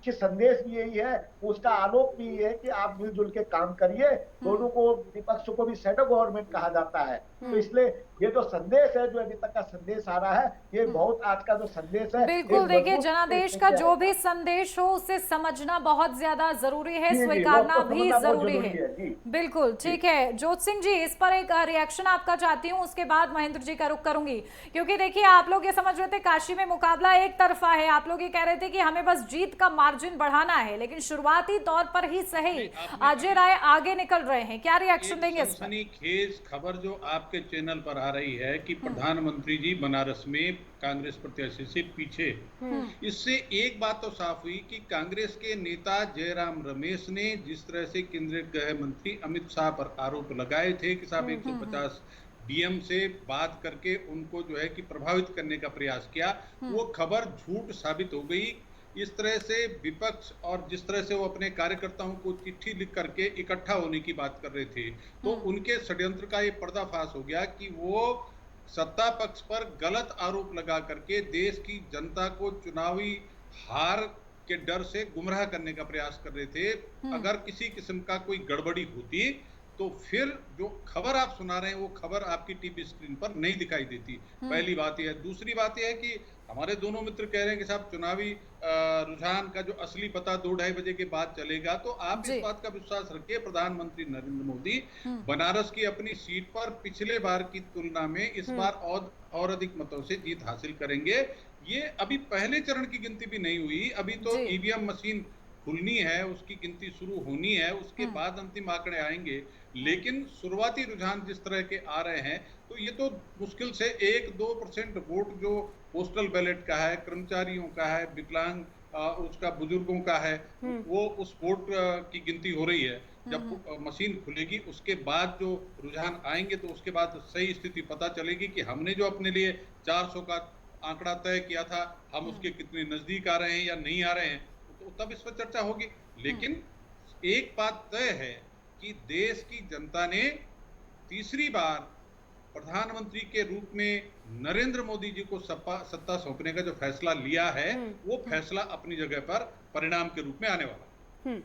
S4: कि संदेश भी यही है, उसका आलोक भी यही है कि आप मिलजुल के काम करिए। दोनों को, विपक्ष को भी शैडो गवर्नमेंट कहा जाता है। तो इसलिए ये जो संदेश है, जो अभी तक का संदेश आ रहा है, ये बहुत आज का जो संदेश है,
S2: बिल्कुल देखिए जनादेश का जो भी संदेश हो उसे समझना बहुत ज्यादा जरूरी है, स्वीकारना भी जरूरी है। बिल्कुल ठीक है। जोत सिंह जी, इस पर एक रिएक्शन आपका चाहती हूँ, उसके बाद महेंद्र जी का रुख करूंगी। क्योंकि देखिए आप लोग ये समझ रहे थे काशी में मुकाबला एक तरफा है, आप लोग ये कह रहे थे कि हमें बस जीत का मार्जिन बढ़ाना है, लेकिन शुरुआती तौर पर ही सही अजय राय आगे निकल रहे हैं। क्या रिएक्शन देंगे इस पर?
S6: खेज खबर जो आपके चैनल पर आ रही है कि प्रधानमंत्री जी बनारस में कांग्रेस प्रत्याशी से पीछे, इससे एक बात तो साफ हुई कि कांग्रेस के नेता जयराम रमेश ने जिस तरह से केंद्रीय गृह मंत्री अमित शाह पर आरोप लगाए थे कि साहब 150 डीएम से बात करके उनको जो है कि प्रभावित करने का प्रयास किया, वो खबर झूठ साबित हो गई। इस तरह से विपक्ष और जिस तरह से वो अपने कार्यकर्ताओं को चिट्ठी लिख करके इकट्ठा होने की बात कर रहे थे, तो उनके षड्यंत्र का ये पर्दाफाश हो गया कि वो सत्ता पक्ष पर गलत आरोप लगा करके देश की जनता को चुनावी हार के डर से गुमराह करने का प्रयास कर रहे थे। अगर किसी किस्म का कोई गड़बड़ी होती तो फिर जो खबर आप सुना रहे हैं वो खबर आपकी टीवी स्क्रीन पर नहीं दिखाई देती। पहली बात यह है। दूसरी बात यह है कि हमारे दोनों मित्र कह रहे हैं कि साहब चुनावी रुझान का जो असली पता 2-2:30 बजे के बाद चलेगा, तो आप इस बात का विश्वास रखिए, प्रधानमंत्री नरेंद्र मोदी बनारस की अपनी सीट पर पिछले बार की तुलना में इस बार और अधिक मतों से जीत हासिल करेंगे। ये अभी पहले चरण की गिनती भी नहीं हुई, अभी तो ईवीएम मशीन खुलनी है, उसकी गिनती शुरू होनी है, उसके बाद अंतिम आंकड़े आएंगे। लेकिन शुरुआती रुझान जिस तरह के आ रहे हैं तो ये तो मुश्किल से 1-2% वोट जो पोस्टल बैलेट का है, कर्मचारियों का है, विकलांग उसका, बुजुर्गों का है, वो उस वोट की गिनती हो रही है। जब मशीन खुलेगी उसके बाद जो रुझान आएंगे तो उसके बाद सही स्थिति पता चलेगी कि हमने जो अपने लिए 400 का आंकड़ा तय किया था, हम उसके कितने नजदीक आ रहे हैं या नहीं आ रहे हैं, तो तब इस पर चर्चा होगी। लेकिन एक बात तय है कि देश की जनता ने तीसरी बार प्रधानमंत्री के रूप में नरेंद्र मोदी जी को सत्ता सौंपने का जो फैसला लिया है, वो फैसला अपनी जगह पर परिणाम के रूप में आने वाला है।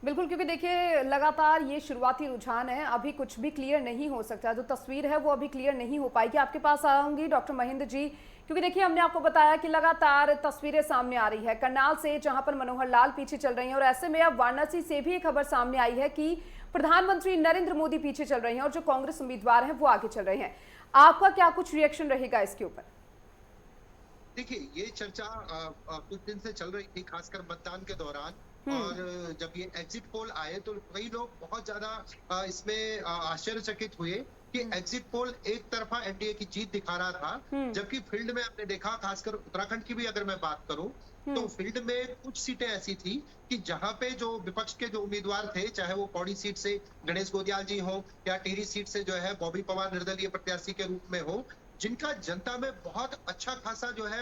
S1: बिल्कुल, क्योंकि देखिए लगातार ये शुरुआती रुझान है, अभी कुछ भी क्लियर नहीं हो सकता, जो तस्वीर है वो अभी क्लियर नहीं हो पाएगी। आपके पास आऊंगी डॉक्टर महेंद्र जी, क्योंकि देखिए हमने आपको बताया कि लगातार तस्वीरें सामने आ रही है करनाल से, जहां पर मनोहर लाल पीछे चल रहे हैं, और ऐसे में अब वाराणसी से भी एक खबर सामने आई है कि प्रधानमंत्री नरेंद्र मोदी पीछे चल रहे हैं और जो कांग्रेस उम्मीदवार हैं वो आगे चल रहे हैं। आपका क्या कुछ रिएक्शन रहेगा इसके ऊपर?
S5: देखिए, ये चर्चा कुछ दिन से चल रही थी, खासकर मतदान के दौरान, और जब ये एग्जिट पोल आए तो कई लोग बहुत ज्यादा इसमें आश्चर्यचकित हुए कि एग्जिट पोल एक तरफा एनडीए की जीत दिखा रहा था, जबकि फील्ड में आपने देखा, खासकर उत्तराखंड की भी अगर मैं बात करूं, तो फील्ड में कुछ सीटें ऐसी थी कि जहां पे जो विपक्ष के जो उम्मीदवार थे, चाहे वो पौड़ी सीट से गणेश गोदियाल जी हो या टिहरी सीट से जो है बॉबी पवार निर्दलीय प्रत्याशी के रूप में हो, जिनका जनता में बहुत अच्छा खासा जो है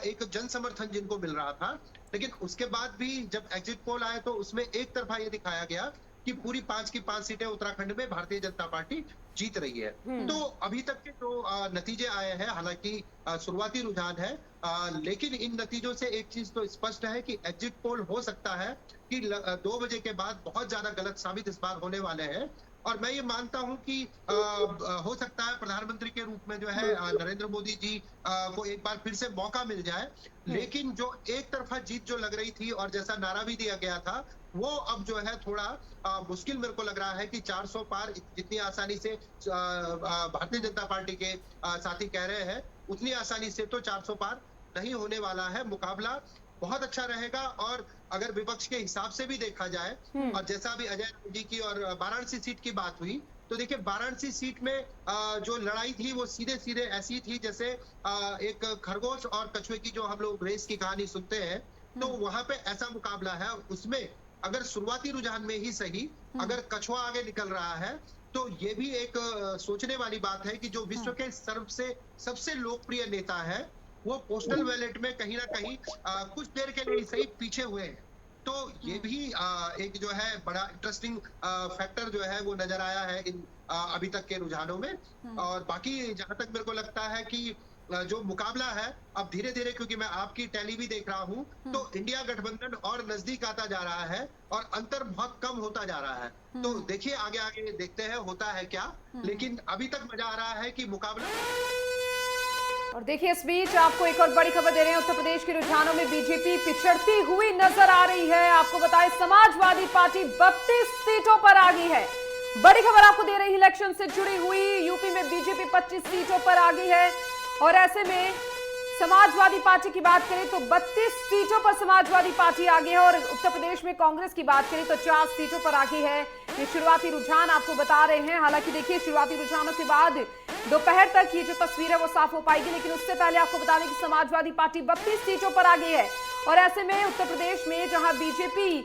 S5: एक जन समर्थन जिनको मिल रहा था, लेकिन उसके बाद भी जब एग्जिट पोल आए तो उसमें एक तरफा ये दिखाया गया कि पूरी 5 की 5 सीटें उत्तराखंड में भारतीय जनता पार्टी जीत रही है। तो अभी तक के जो नतीजे आए हैं, हालांकि शुरुआती रुझान है, लेकिन इन नतीजों से एक चीज तो स्पष्ट है कि एग्जिट पोल हो सकता है कि 2 बजे के बाद बहुत ज्यादा गलत साबित इस बार होने वाले हैं। और मैं ये मानता हूं कि हो सकता है प्रधानमंत्री के रूप में जो है नरेंद्र मोदी जी को एक बार फिर से मौका मिल जाए, लेकिन जो एक तरफा जीत जो लग रही थी और जैसा नारा भी दिया गया था, वो अब जो है थोड़ा मुश्किल मेरे को लग रहा है कि 400 पार जितनी आसानी से भारतीय जनता पार्टी के साथी कह रहे हैं, उतनी आसानी से तो 400 पार नहीं होने वाला है। मुकाबला बहुत अच्छा रहेगा, और अगर विपक्ष के हिसाब से भी देखा जाए, और जैसा भी अजय जी की और वाराणसी सीट की बात हुई, तो देखिए वाराणसी सीट में जो लड़ाई थी वो सीधे सीधे ऐसी थी जैसे एक खरगोश और कछुए की जो हम लोग रेस की कहानी सुनते हैं, तो वहां पे ऐसा मुकाबला है। उसमें अगर शुरुआती रुझान में ही सही अगर कछुआ आगे निकल रहा है, तो ये भी एक सोचने वाली बात है कि जो विश्व के सबसे लोकप्रिय नेता है, वो पोस्टल बैलेट में कहीं ना कहीं कुछ देर के लिए सही पीछे हुए हैं। तो ये भी एक जो है बड़ा इंटरेस्टिंग फैक्टर जो है वो नजर आया है इन अभी तक के रुझानों में। और बाकी जहां तक मेरे को लगता है कि जो मुकाबला है अब धीरे धीरे, क्योंकि मैं आपकी टैली भी देख रहा हूं, तो इंडिया गठबंधन और नजदीक आता जा रहा है और अंतर बहुत कम होता जा रहा है। तो देखिए आगे आगे देखते हैं होता है क्या, लेकिन अभी तक मजा आ रहा है कि मुकाबला।
S1: और देखिए इस बीच आपको एक और बड़ी खबर दे रहे हैं, उत्तर प्रदेश के रुझानों में बीजेपी पिछड़ती हुई नजर आ रही है। आपको बताएं, समाजवादी पार्टी 32 सीटों पर आगी है। बड़ी खबर आपको दे रही है इलेक्शन से जुड़ी हुई, यूपी में बीजेपी 25 सीटों पर आगी है, और ऐसे में समाजवादी पार्टी की बात करें तो 32 सीटों पर समाजवादी पार्टी आगे है, और उत्तर प्रदेश में कांग्रेस की बात करें तो 4 सीटों पर आगे है। ये शुरुआती रुझान आपको बता रहे हैं। हालांकि देखिए शुरुआती रुझानों के बाद दोपहर तक ये जो तस्वीर है वो साफ हो पाएगी, लेकिन उससे पहले आपको बता दें कि समाजवादी पार्टी 32 सीटों पर आगे है, और ऐसे में उत्तर प्रदेश में जहां बीजेपी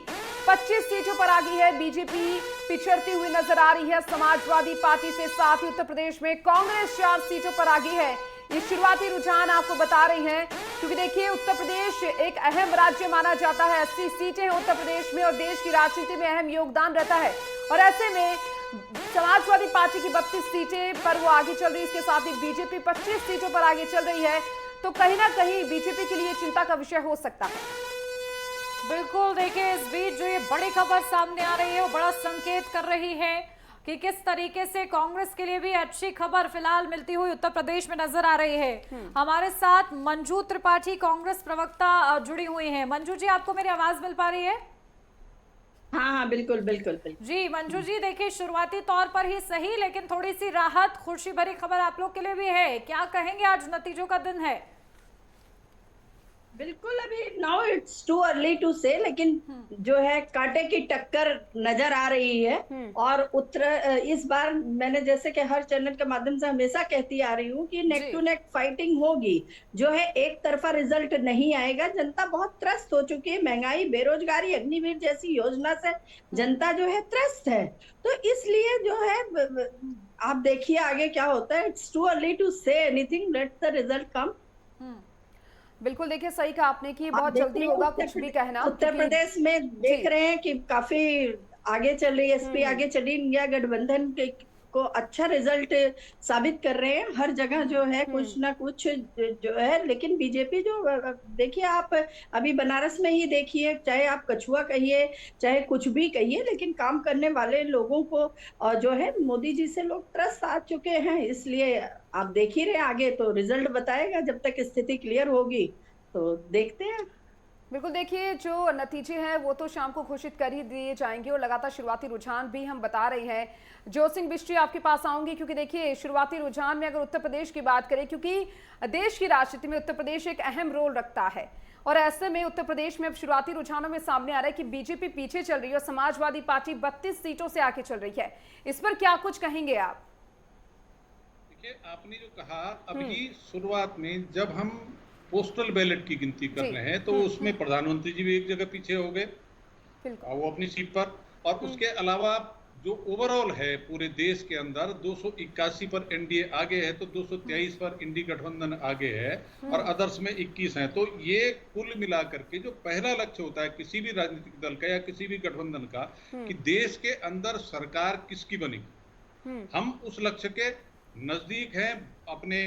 S1: 25 सीटों पर आगी है, बीजेपी पिछड़ती हुई नजर आ रही है समाजवादी पार्टी से। साथ ही उत्तर प्रदेश में कांग्रेस 4 सीटों पर आगी है। ये शुरुआती रुझान आपको बता रही हैं, क्योंकि देखिए उत्तर प्रदेश एक अहम राज्य माना जाता है। 80 सीटें हैं उत्तर प्रदेश में और देश की राजनीति में अहम योगदान रहता है, और ऐसे में समाजवादी पार्टी की 32 सीटें पर वो आगे चल रही है, इसके साथ ही बीजेपी 25 सीटों पर आगे चल रही है, तो कहीं ना कहीं बीजेपी के लिए चिंता का विषय हो सकता है।
S2: बिल्कुल, देखिए इस बीच जो ये बड़ी खबर सामने आ रही है वो बड़ा संकेत कर रही है कि किस तरीके से कांग्रेस के लिए भी अच्छी खबर फिलहाल मिलती हुई उत्तर प्रदेश में नजर आ रही है। हमारे साथ मंजू त्रिपाठी कांग्रेस प्रवक्ता जुड़ी हुई हैं। मंजू जी, आपको मेरी आवाज मिल पा रही है?
S7: हाँ, बिल्कुल बिल्कुल बिल्कुल
S2: जी मंजू जी, देखिए शुरुआती तौर पर ही सही, लेकिन थोड़ी सी राहत, खुशी भरी खबर आप लोग के लिए भी है। क्या कहेंगे, आज नतीजों का दिन है?
S7: बिल्कुल, अभी now it's too early to say, लेकिन जो है कांटे की टक्कर नजर आ रही है। और इस बार मैंने जैसे कि हर चैनल के माध्यम से हमेशा कहती आ रही हूँ कि नेक टू नेक फाइटिंग होगी, जो है एक तरफा रिजल्ट नहीं आएगा। जनता बहुत त्रस्त हो चुकी है, महंगाई, बेरोजगारी, अग्निवीर जैसी योजना से जनता जो है त्रस्त है। तो इसलिए जो है आप देखिए आगे क्या होता है। It's too early to say anything, let the result come.
S1: बिल्कुल, देखिए सही कहा आपने कि
S7: आप
S1: बहुत
S7: देख
S1: जल्दी
S7: रहे हैं
S1: होगा कुछ भी कहना,
S7: उत्तर
S1: क्योंकि
S7: प्रदेश में देख
S1: जी।
S7: रहे हैं कि काफी आगे चल रही है, एसपी आगे चली, इंडिया गठबंधन को अच्छा रिजल्ट साबित कर रहे हैं हर जगह जो है कुछ ना कुछ जो है। लेकिन बीजेपी जो देखिए आप अभी बनारस में ही देखिए, चाहे आप कछुआ कहिए चाहे कुछ भी कहिए, लेकिन काम करने वाले लोगों को जो है मोदी जी से लोग ट्रस्ट आ चुके हैं। इसलिए आप देख ही रहे हैं, आगे तो रिजल्ट बताएगा, जब तक स्थिति क्लियर होगी तो देखते हैं।
S1: बिल्कुल, देखिए जो नतीजे हैं वो तो शाम को घोषित कर ही दिए जाएंगे और लगातार शुरुआती रुझान भी हम बता रहे हैं। ज्योत सिंह बिष्ट जी आपके पास आऊंगी, क्योंकि देखिए शुरुआती रुझान में अगर उत्तर प्रदेश की बात करें, क्योंकि देश की राजनीति में उत्तर प्रदेश एक अहम रोल रखता है, और ऐसे में उत्तर प्रदेश में अब शुरुआती रुझानों में सामने आ रहा है कि बीजेपी पीछे चल रही है और समाजवादी पार्टी 32 सीटों से आगे चल रही है। इस पर क्या कुछ कहेंगे आप?
S6: देखिए, आपने जो कहा अभी शुरुआत में, जब हम पोस्टल बैलेट की गिनती कर रहे हैं तो उसमें प्रधानमंत्री जी भी एक जगह पीछे हो गए, वो अपनी सीट पर, और उसके अलावा जो ओवरऑल है पूरे देश के अंदर 281 पर एनडीए आगे है, तो 223 पर इंडी गठबंधन आगे है, और अदर्स में 21 हैं। तो ये कुल मिलाकर के जो पहला लक्ष्य होता है किसी भी राजनीतिक दल का या किसी भी गठबंधन का, कि देश के अंदर सरकार किसकी बनेगी, हम उस लक्ष्य के नजदीक हैं अपने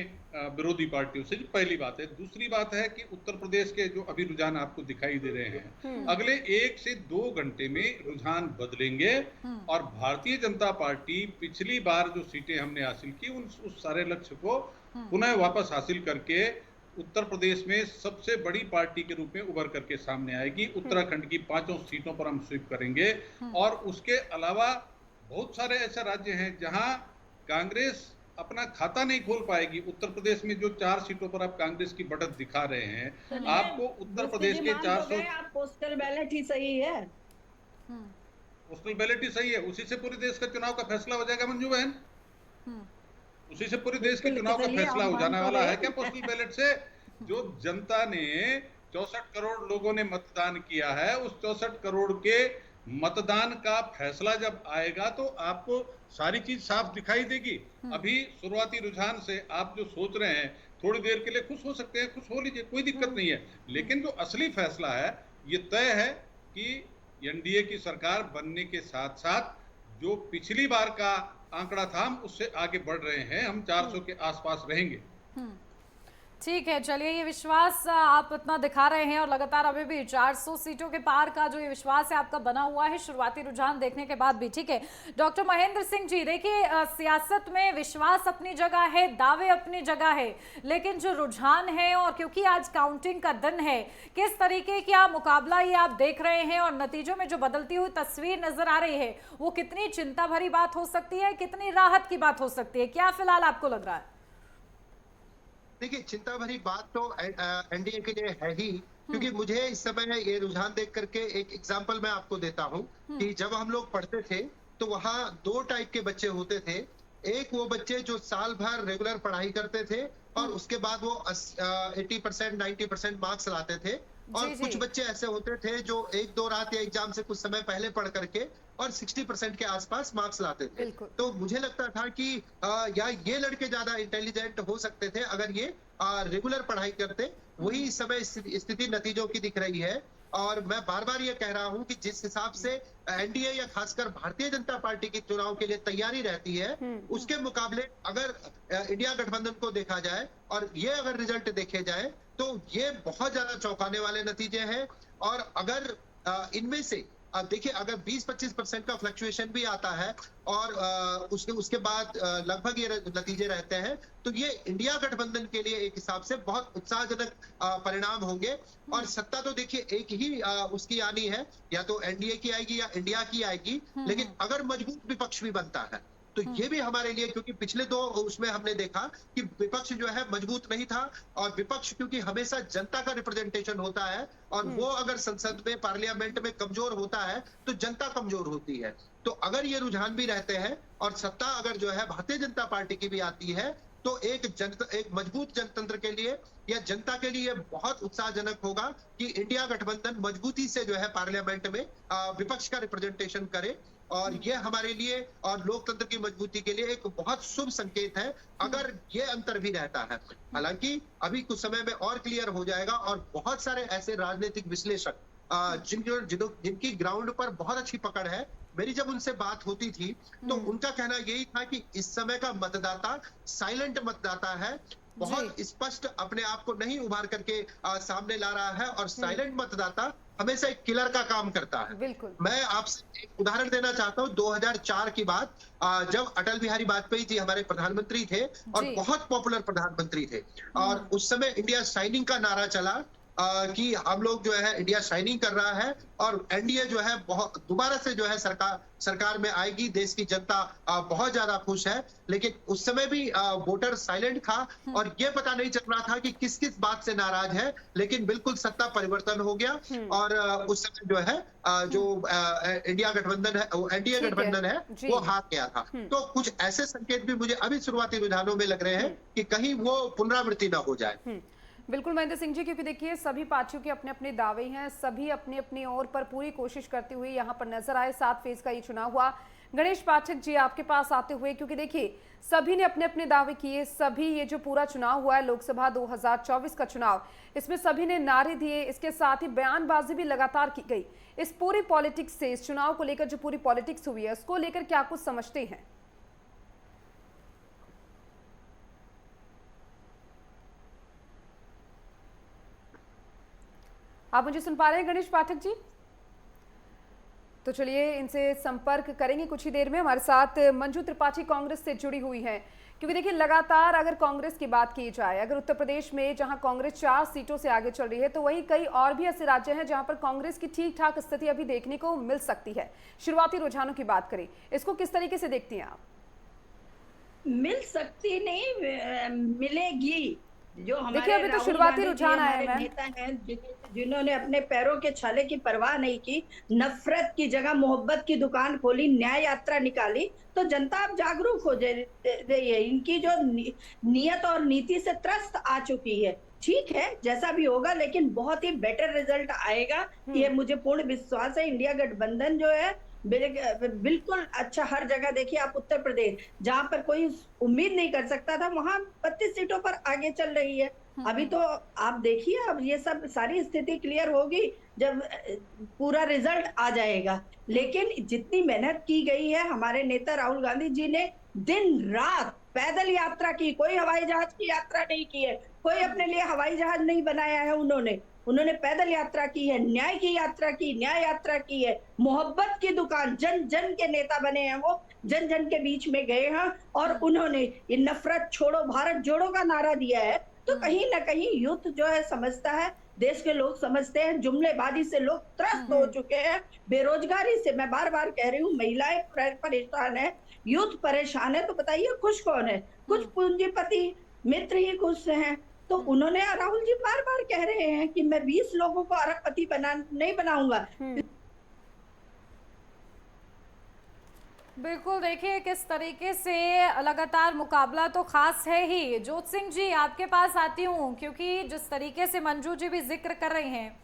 S6: विरोधी पार्टियों से। पहली बात है। दूसरी बात है कि उत्तर प्रदेश के जो अभी रुझान आपको दिखाई दे रहे हैं, अगले 1 से 2 घंटे में रुझान बदलेंगे, और भारतीय जनता पार्टी पिछली बार जो सीटें हमने हासिल की उस सारे लक्ष्य को पुनः वापस हासिल करके उत्तर प्रदेश में सबसे बड़ी पार्टी के रूप में उभर करके सामने आएगी। उत्तराखंड की 5 सीटों पर हम स्वीप करेंगे, और उसके अलावा बहुत सारे ऐसे राज्य हैं जहां कांग्रेस अपना खाता नहीं खोल पाएगी। उत्तर प्रदेश में जो 4 सीटों पर आप कांग्रेस की बढ़त दिखा रहे हैं, आपको उत्तर प्रदेश के 400
S7: पोस्टल बैलेट ही सही है,
S6: पोस्टल बैलेट ही सही है, उसी से पूरे देश का चुनाव का फैसला हो जाएगा मंजू बहन। उसी से पूरे देश के चुनाव का फैसला हो जाने वाला है क्या पोस्टल बैलेट से? जो जनता ने 64 करोड़ लोगों ने मतदान किया है, उस 64 करोड़ के मतदान का फैसला जब आएगा तो आपको सारी चीज साफ दिखाई देगी। अभी शुरुआती रुझान से आप जो सोच रहे हैं, थोड़ी देर के लिए खुश हो सकते हैं, खुश हो लीजिए, कोई दिक्कत नहीं है, लेकिन जो असली फैसला है ये तय है कि एनडीए की सरकार बनने के साथ साथ जो पिछली बार का आंकड़ा था हम उससे आगे बढ़ रहे हैं, हम 400 के आसपास रहेंगे।
S2: ठीक है, चलिए, ये विश्वास आप इतना दिखा रहे हैं और लगातार अभी भी 400 सीटों के पार का जो ये विश्वास है आपका बना हुआ है शुरुआती रुझान देखने के बाद भी। ठीक है डॉक्टर महेंद्र सिंह जी, देखिए सियासत में विश्वास अपनी जगह है, दावे अपनी जगह है, लेकिन जो रुझान है, और क्योंकि आज काउंटिंग का दिन है, किस तरीके का मुकाबला ये आप देख रहे हैं और नतीजों में जो बदलती हुई तस्वीर नजर आ रही है वो कितनी चिंता भरी बात हो सकती है, कितनी राहत की बात हो सकती है, क्या फिलहाल आपको लग रहा है?
S5: देखिए, चिंता भरी बात तो एनडीए के लिए है ही, क्योंकि मुझे इस समय ये रुझान देख करके एक एग्जांपल मैं आपको देता हूं कि जब हम लोग पढ़ते थे तो वहां 2 टाइप के बच्चे होते थे। एक वो बच्चे जो साल भर रेगुलर पढ़ाई करते थे और उसके बाद वो 80% 90% मार्क्स लाते थे, और कुछ बच्चे ऐसे होते थे जो 1-2 रात या एग्जाम से कुछ समय पहले पढ़ करके और 60% के आसपास मार्क्स लाते थे। तो मुझे लगता था कि या ये लड़के ज्यादा इंटेलिजेंट हो सकते थे अगर ये रेगुलर पढ़ाई करते। वही इस समय स्थिति नतीजों की दिख रही है, और मैं बार बार ये कह रहा हूं कि जिस हिसाब से एनडीए या खासकर भारतीय जनता पार्टी की चुनाव के लिए तैयारी रहती है, उसके मुकाबले अगर इंडिया गठबंधन को देखा जाए और ये अगर रिजल्ट देखे जाए तो ये बहुत ज्यादा चौंकाने वाले नतीजे हैं। और अगर इनमें से देखिए, अगर 20-25% का फ्लक्चुएशन भी आता है और उसके बाद लगभग ये नतीजे रहते हैं, तो ये इंडिया गठबंधन के लिए एक हिसाब से बहुत उत्साहजनक परिणाम होंगे। और सत्ता तो देखिए एक ही उसकी आनी है, या तो एनडीए की आएगी या इंडिया की आएगी, लेकिन अगर मजबूत विपक्ष भी बनता है तो ये भी हमारे लिए, क्योंकि पिछले 2 उसमें हमने देखा कि विपक्ष जो है मजबूत नहीं था, और विपक्ष क्योंकि हमेशा जनता का रिप्रेजेंटेशन होता है, और वो अगर संसद में पार्लियामेंट में कमजोर होता है तो जनता कमजोर होती है। तो अगर ये रुझान भी रहते हैं और सत्ता अगर जो है भारतीय जनता पार्टी की भी आती है, तो एक मजबूत जनतंत्र के लिए या जनता के लिए बहुत उत्साहजनक होगा कि इंडिया गठबंधन मजबूती से जो है पार्लियामेंट में विपक्ष का रिप्रेजेंटेशन करे। और ये हमारे लिए और लोकतंत्र की मजबूती के लिए एक बहुत शुभ संकेत है अगर ये अंतर भी रहता है। हालांकि अभी कुछ समय में और क्लियर हो जाएगा और बहुत सारे ऐसे राजनीतिक विश्लेषक जिनकी ग्राउंड पर बहुत अच्छी पकड़ है, मेरी जब उनसे बात होती थी तो उनका कहना यही था कि इस समय का मतदाता साइलेंट मतदाता है, बहुत स्पष्ट अपने आप को नहीं उभार करके सामने ला रहा है और साइलेंट मतदाता हमेशा एक किलर का काम करता है।
S1: बिल्कुल।
S5: मैं आपसे एक उदाहरण देना चाहता हूँ। 2004 की बात, जब अटल बिहारी वाजपेयी जी हमारे प्रधानमंत्री थे और बहुत पॉपुलर प्रधानमंत्री थे और उस समय इंडिया शाइनिंग का नारा चला कि हम लोग जो है इंडिया शाइनिंग कर रहा है और एनडीए जो है बहुत दोबारा से जो है सरकार में आएगी, देश की जनता बहुत ज्यादा खुश है। लेकिन उस समय भी वोटर साइलेंट था और ये पता नहीं चल रहा था कि किस किस बात से नाराज है, लेकिन बिल्कुल सत्ता परिवर्तन हो गया और उस समय जो है जो इंडिया गठबंधन है, एनडीए गठबंधन है, वो हार गया था। तो कुछ ऐसे संकेत भी मुझे अभी शुरुआती रुझानों में लग रहे हैं कि कहीं वो पुनरावृत्ति ना हो जाए।
S1: बिल्कुल महेंद्र सिंह जी, क्योंकि देखिए सभी पार्टियों के अपने अपने दावे हैं, सभी अपनी अपनी ओर पर पूरी कोशिश करते हुए यहाँ पर नजर आए। 7 फेज का ये चुनाव हुआ। गणेश पाठक जी आपके पास आते हुए, क्योंकि देखिए सभी ने अपने अपने दावे किए, सभी ये जो पूरा चुनाव हुआ है लोकसभा 2024 का चुनाव, इसमें सभी ने नारे दिए, इसके साथ ही बयानबाजी भी लगातार की गई। इस पूरी पॉलिटिक्स से, इस चुनाव को लेकर जो पूरी पॉलिटिक्स हुई है उसको लेकर क्या कुछ समझते हैं? आप मुझे सुन पा रहे हैं गणेश पाठक जी? तो चलिए इनसे संपर्क करेंगे कुछ ही देर में। हमारे साथ मंजू त्रिपाठी कांग्रेस से जुड़ी हुई हैं, क्योंकि देखिए लगातार अगर कांग्रेस की बात की जाए, अगर उत्तर प्रदेश में जहां कांग्रेस 4 सीटों से आगे चल रही है, तो वहीं कई और भी ऐसे राज्य हैं जहां पर कांग्रेस की ठीक ठाक स्थिति अभी देखने को मिल सकती है। शुरुआती रुझानों की बात करें, इसको किस तरीके से देखती हैं आप?
S7: मिल सकती नहीं, मिलेगी। जो हमारे
S1: देखिए अभी तो शुरुआती रुझान आए हैं,
S7: नेता हैं जिन्होंने अपने पैरों के छाले की परवाह नहीं की, नफरत की जगह मोहब्बत की दुकान खोली, न्याय यात्रा निकाली, तो जनता अब जागरूक हो रही है। इनकी जो नियत और नीति से त्रस्त आ चुकी है। ठीक है, जैसा भी होगा, लेकिन बहुत ही बेटर रिजल्ट आएगा, ये मुझे पूर्ण विश्वास है। इंडिया गठबंधन जो है बिल्कुल अच्छा, हर जगह देखिए आप, उत्तर प्रदेश जहां पर कोई उम्मीद नहीं कर सकता था, वहां 32 सीटों पर आगे चल रही है। अभी तो आप देखिए, अब ये सब सारी स्थिति क्लियर होगी जब पूरा रिजल्ट आ जाएगा। लेकिन जितनी मेहनत की गई है, हमारे नेता राहुल गांधी जी ने दिन रात पैदल यात्रा की, कोई हवाई जहाज की यात्रा नहीं की है, कोई अपने लिए हवाई जहाज नहीं बनाया है उन्होंने पैदल यात्रा की है, न्याय की यात्रा की, न्याय यात्रा की है, मोहब्बत की दुकान, जन जन के नेता बने हैं, वो जन जन के बीच में गए हैं और उन्होंने ये नफरत छोड़ो भारत जोड़ो का नारा दिया है। तो कहीं ना कहीं यूथ जो है समझता है, देश के लोग समझते हैं, जुमलेबाजी से लोग त्रस्त हो चुके हैं, बेरोजगारी से, मैं बार बार कह रही हूँ, महिलाएं परेशान है, यूथ परेशान है, तो बताइए खुश कौन है? कुछ पूंजीपति मित्र ही खुश हैं। तो उन्होंने, राहुल जी बार बार कह रहे हैं कि मैं 20 लोगों को अरबपति नहीं बनाऊंगा।
S2: बिल्कुल, देखिए किस तरीके से लगातार मुकाबला तो खास है ही। जोत सिंह जी आपके पास आती हूँ, क्योंकि जिस तरीके से मंजू जी भी जिक्र कर रहे हैं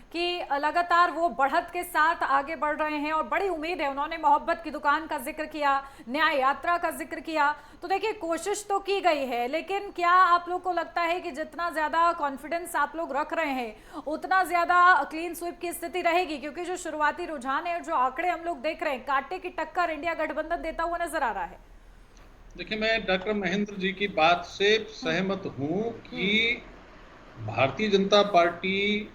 S2: कि लगातार वो बढ़त के साथ आगे बढ़ रहे हैं और बड़ी उम्मीद है, उन्होंने मोहब्बत की दुकान का जिक्र किया, न्याय यात्रा का जिक्र किया, तो देखिए कोशिश तो की गई है, लेकिन क्या आप लोग को लगता है कि जितना ज्यादा कॉन्फिडेंस आप लोग रख रहे हैं उतना ज्यादा क्लीन स्वीप की स्थिति रहेगी? क्योंकि जो शुरुआती रुझान है और जो आंकड़े हम लोग देख रहे हैं, कांटे की टक्कर इंडिया गठबंधन देता हुआ नजर आ रहा है।
S6: देखिए, मैं डॉक्टर महेंद्र जी की बात से सहमत हूँ कि भारतीय जनता पार्टी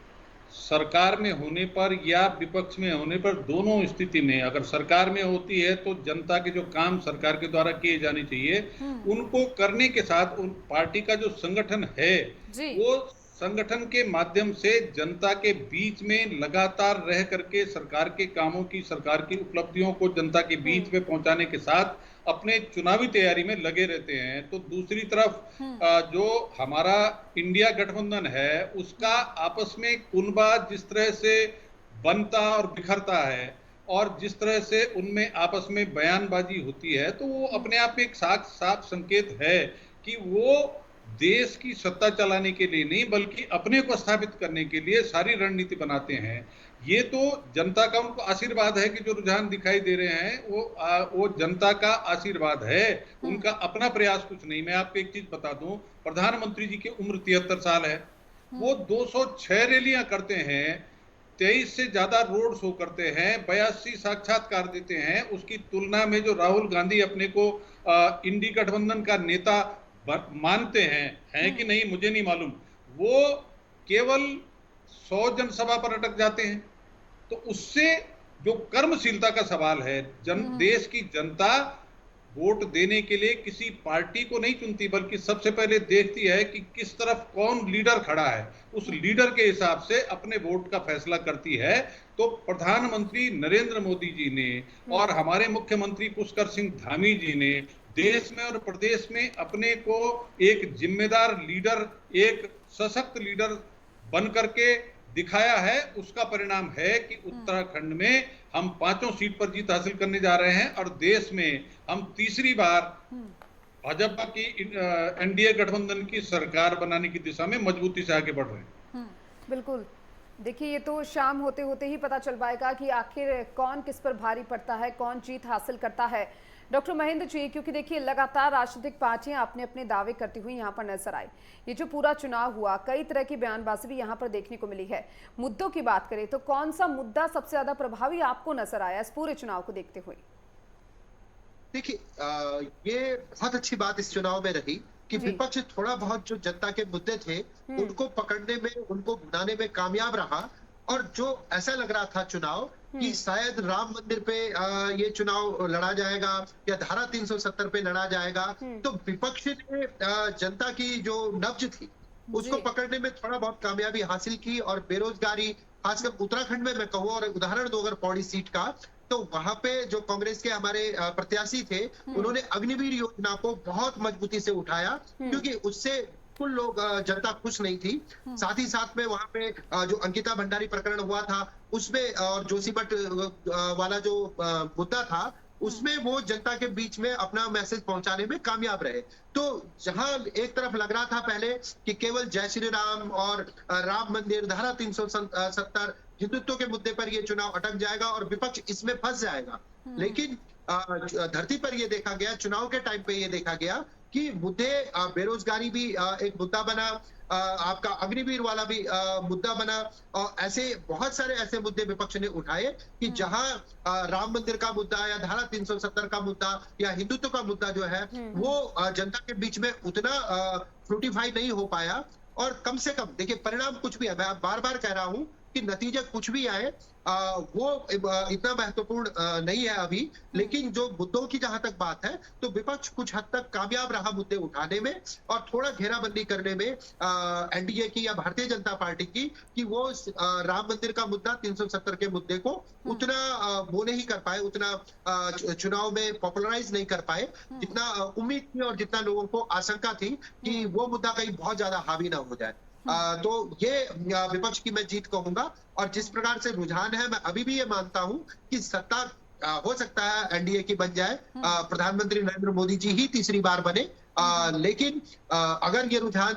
S6: सरकार में होने पर या विपक्ष में होने पर, दोनों स्थिति में, अगर सरकार में होती है तो जनता के जो काम सरकार के द्वारा किए जाने चाहिए उनको करने के साथ उन पार्टी का जो संगठन है वो संगठन के माध्यम से जनता के बीच में लगातार रह करके सरकार के कामों की, सरकार की उपलब्धियों को जनता के बीच में पहुंचाने के साथ अपने चुनावी तैयारी में लगे रहते हैं। तो दूसरी तरफ जो हमारा इंडिया गठबंधन है उसका आपस में कुनबा जिस तरह से बनता और बिखरता है और जिस तरह से उनमें आपस में बयानबाजी होती है, तो वो अपने आप में एक साफ संकेत है कि वो देश की सत्ता चलाने के लिए नहीं बल्कि अपने को स्थापित करने के लिए सारी रणनीति बनाते हैं। ये तो जनता का उनको आशीर्वाद है कि जो रुझान दिखाई दे रहे हैं वो जनता का आशीर्वाद है, उनका अपना प्रयास कुछ नहीं। मैं आपको एक चीज बता दूं, प्रधानमंत्री जी की उम्र 73 साल है, वो 206 रैलियां करते हैं, 23 से ज्यादा रोड शो करते हैं, 82 साक्षात्कार देते हैं। उसकी तुलना में जो राहुल गांधी अपने को इंडी गठबंधन का नेता मानते हैं कि नहीं मुझे नहीं मालूम, वो केवल 100 जनसभा पर अटक जाते हैं। तो उससे जो कर्मशीलता का सवाल है, देश की जनता वोट देने के लिए किसी पार्टी को नहीं चुनती बल्कि सबसे पहले देखती है कि किस तरफ कौन लीडर खड़ा है, उस लीडर के हिसाब से अपने वोट का फैसला करती है। तो प्रधानमंत्री नरेंद्र मोदी जी ने और हमारे मुख्यमंत्री पुष्कर सिंह धामी जी ने देश में और प्रदेश में अपने को एक जिम्मेदार लीडर, एक सशक्त लीडर बन करके दिखाया है। उसका परिणाम है कि उत्तराखंड में हम 5 सीट पर जीत हासिल करने जा रहे हैं और देश में हम तीसरी बार भाजपा की एनडीए गठबंधन की सरकार बनाने की दिशा में मजबूती से आगे बढ़ रहे हैं।
S1: बिल्कुल, देखिए ये तो शाम होते होते ही पता चल पाएगा कि आखिर कौन किस पर भारी पड़ता है, कौन जीत हासिल करता है। डॉक्टर महेंद्र जी, क्योंकि देखिए लगातार राजनीतिक पार्टियां अपने अपने दावे करती हुई यहाँ पर नजर आई। ये जो पूरा चुनाव हुआ, कई तरह की बयानबाजी भी यहाँ पर देखने को मिली है। मुद्दों की बात करें तो कौन सा मुद्दा सबसे ज्यादा प्रभावी आपको नजर आया इस पूरे चुनाव को देखते हुए?
S5: देखिए, ये बहुत अच्छी बात इस चुनाव में रही कि विपक्ष थोड़ा बहुत जो जनता के मुद्दे थे उनको पकड़ने में, उनको भुनाने में कामयाब रहा। और जो ऐसा लग रहा था चुनाव कि शायद राम मंदिर पे ये चुनाव लड़ा जाएगा या धारा 370 पे लड़ा जाएगा, तो विपक्ष ने जनता की जो नब्ज थी उसको पकड़ने में थोड़ा बहुत कामयाबी हासिल की। और बेरोजगारी, खासकर उत्तराखंड में मैं कहूँ, और उदाहरण दो अगर पौड़ी सीट का, तो वहां पे जो कांग्रेस के हमारे प्रत्याशी थे उन्होंने अग्निवीर योजना को बहुत मजबूती से उठाया, क्योंकि उससे कुल लोग, जनता खुश नहीं थी। साथ ही साथ में वहां पे जो अंकिता भंडारी प्रकरण हुआ था उसमें और जोशीमठ वाला जो मुद्दा था उसमें वो जनता के बीच में अपना मैसेज पहुंचाने में कामयाब रहे। तो जहां एक तरफ लग रहा था पहले कि केवल जय श्री राम और राम मंदिर, धारा 370, हिंदुत्व के मुद्दे पर ये चुनाव अटक जाएगा और विपक्ष इसमें फंस जाएगा, लेकिन धरती पर ये देखा गया, चुनाव के टाइम पे ये देखा गया कि मुद्दे, बेरोजगारी भी एक मुद्दा बना, आपका अग्निवीर वाला भी मुद्दा बना, और ऐसे बहुत सारे ऐसे मुद्दे विपक्ष ने उठाए कि जहां राम मंदिर का मुद्दा या धारा 370 का मुद्दा या हिंदुत्व का मुद्दा जो है वो जनता के बीच में उतना फ्रूटिफाई नहीं हो पाया। और कम से कम देखिए, परिणाम कुछ भी है, मैं बार बार कह रहा हूं कि नतीजा कुछ भी आए वो इतना महत्वपूर्ण नहीं है अभी, लेकिन जो मुद्दों की जहां तक बात है तो विपक्ष कुछ हद तक कामयाब रहा मुद्दे उठाने में और थोड़ा घेराबंदी करने में एनडीए की या भारतीय जनता पार्टी की, कि वो राम मंदिर का मुद्दा, 370 के मुद्दे को उतना वो नहीं कर पाए, उतना चुनाव में पॉपुलराइज नहीं कर पाए जितना उम्मीद थी और जितना लोगों को आशंका थी कि वो मुद्दा कहीं बहुत ज्यादा हावी ना हो जाए। तो ये विपक्ष की मैं जीत कहूंगा। और जिस प्रकार से रुझान है, मैं अभी भी ये मानता हूं कि सत्ता हो सकता है एनडीए की बन जाए, प्रधानमंत्री नरेंद्र मोदी जी ही तीसरी बार बने, लेकिन अगर ये रुझान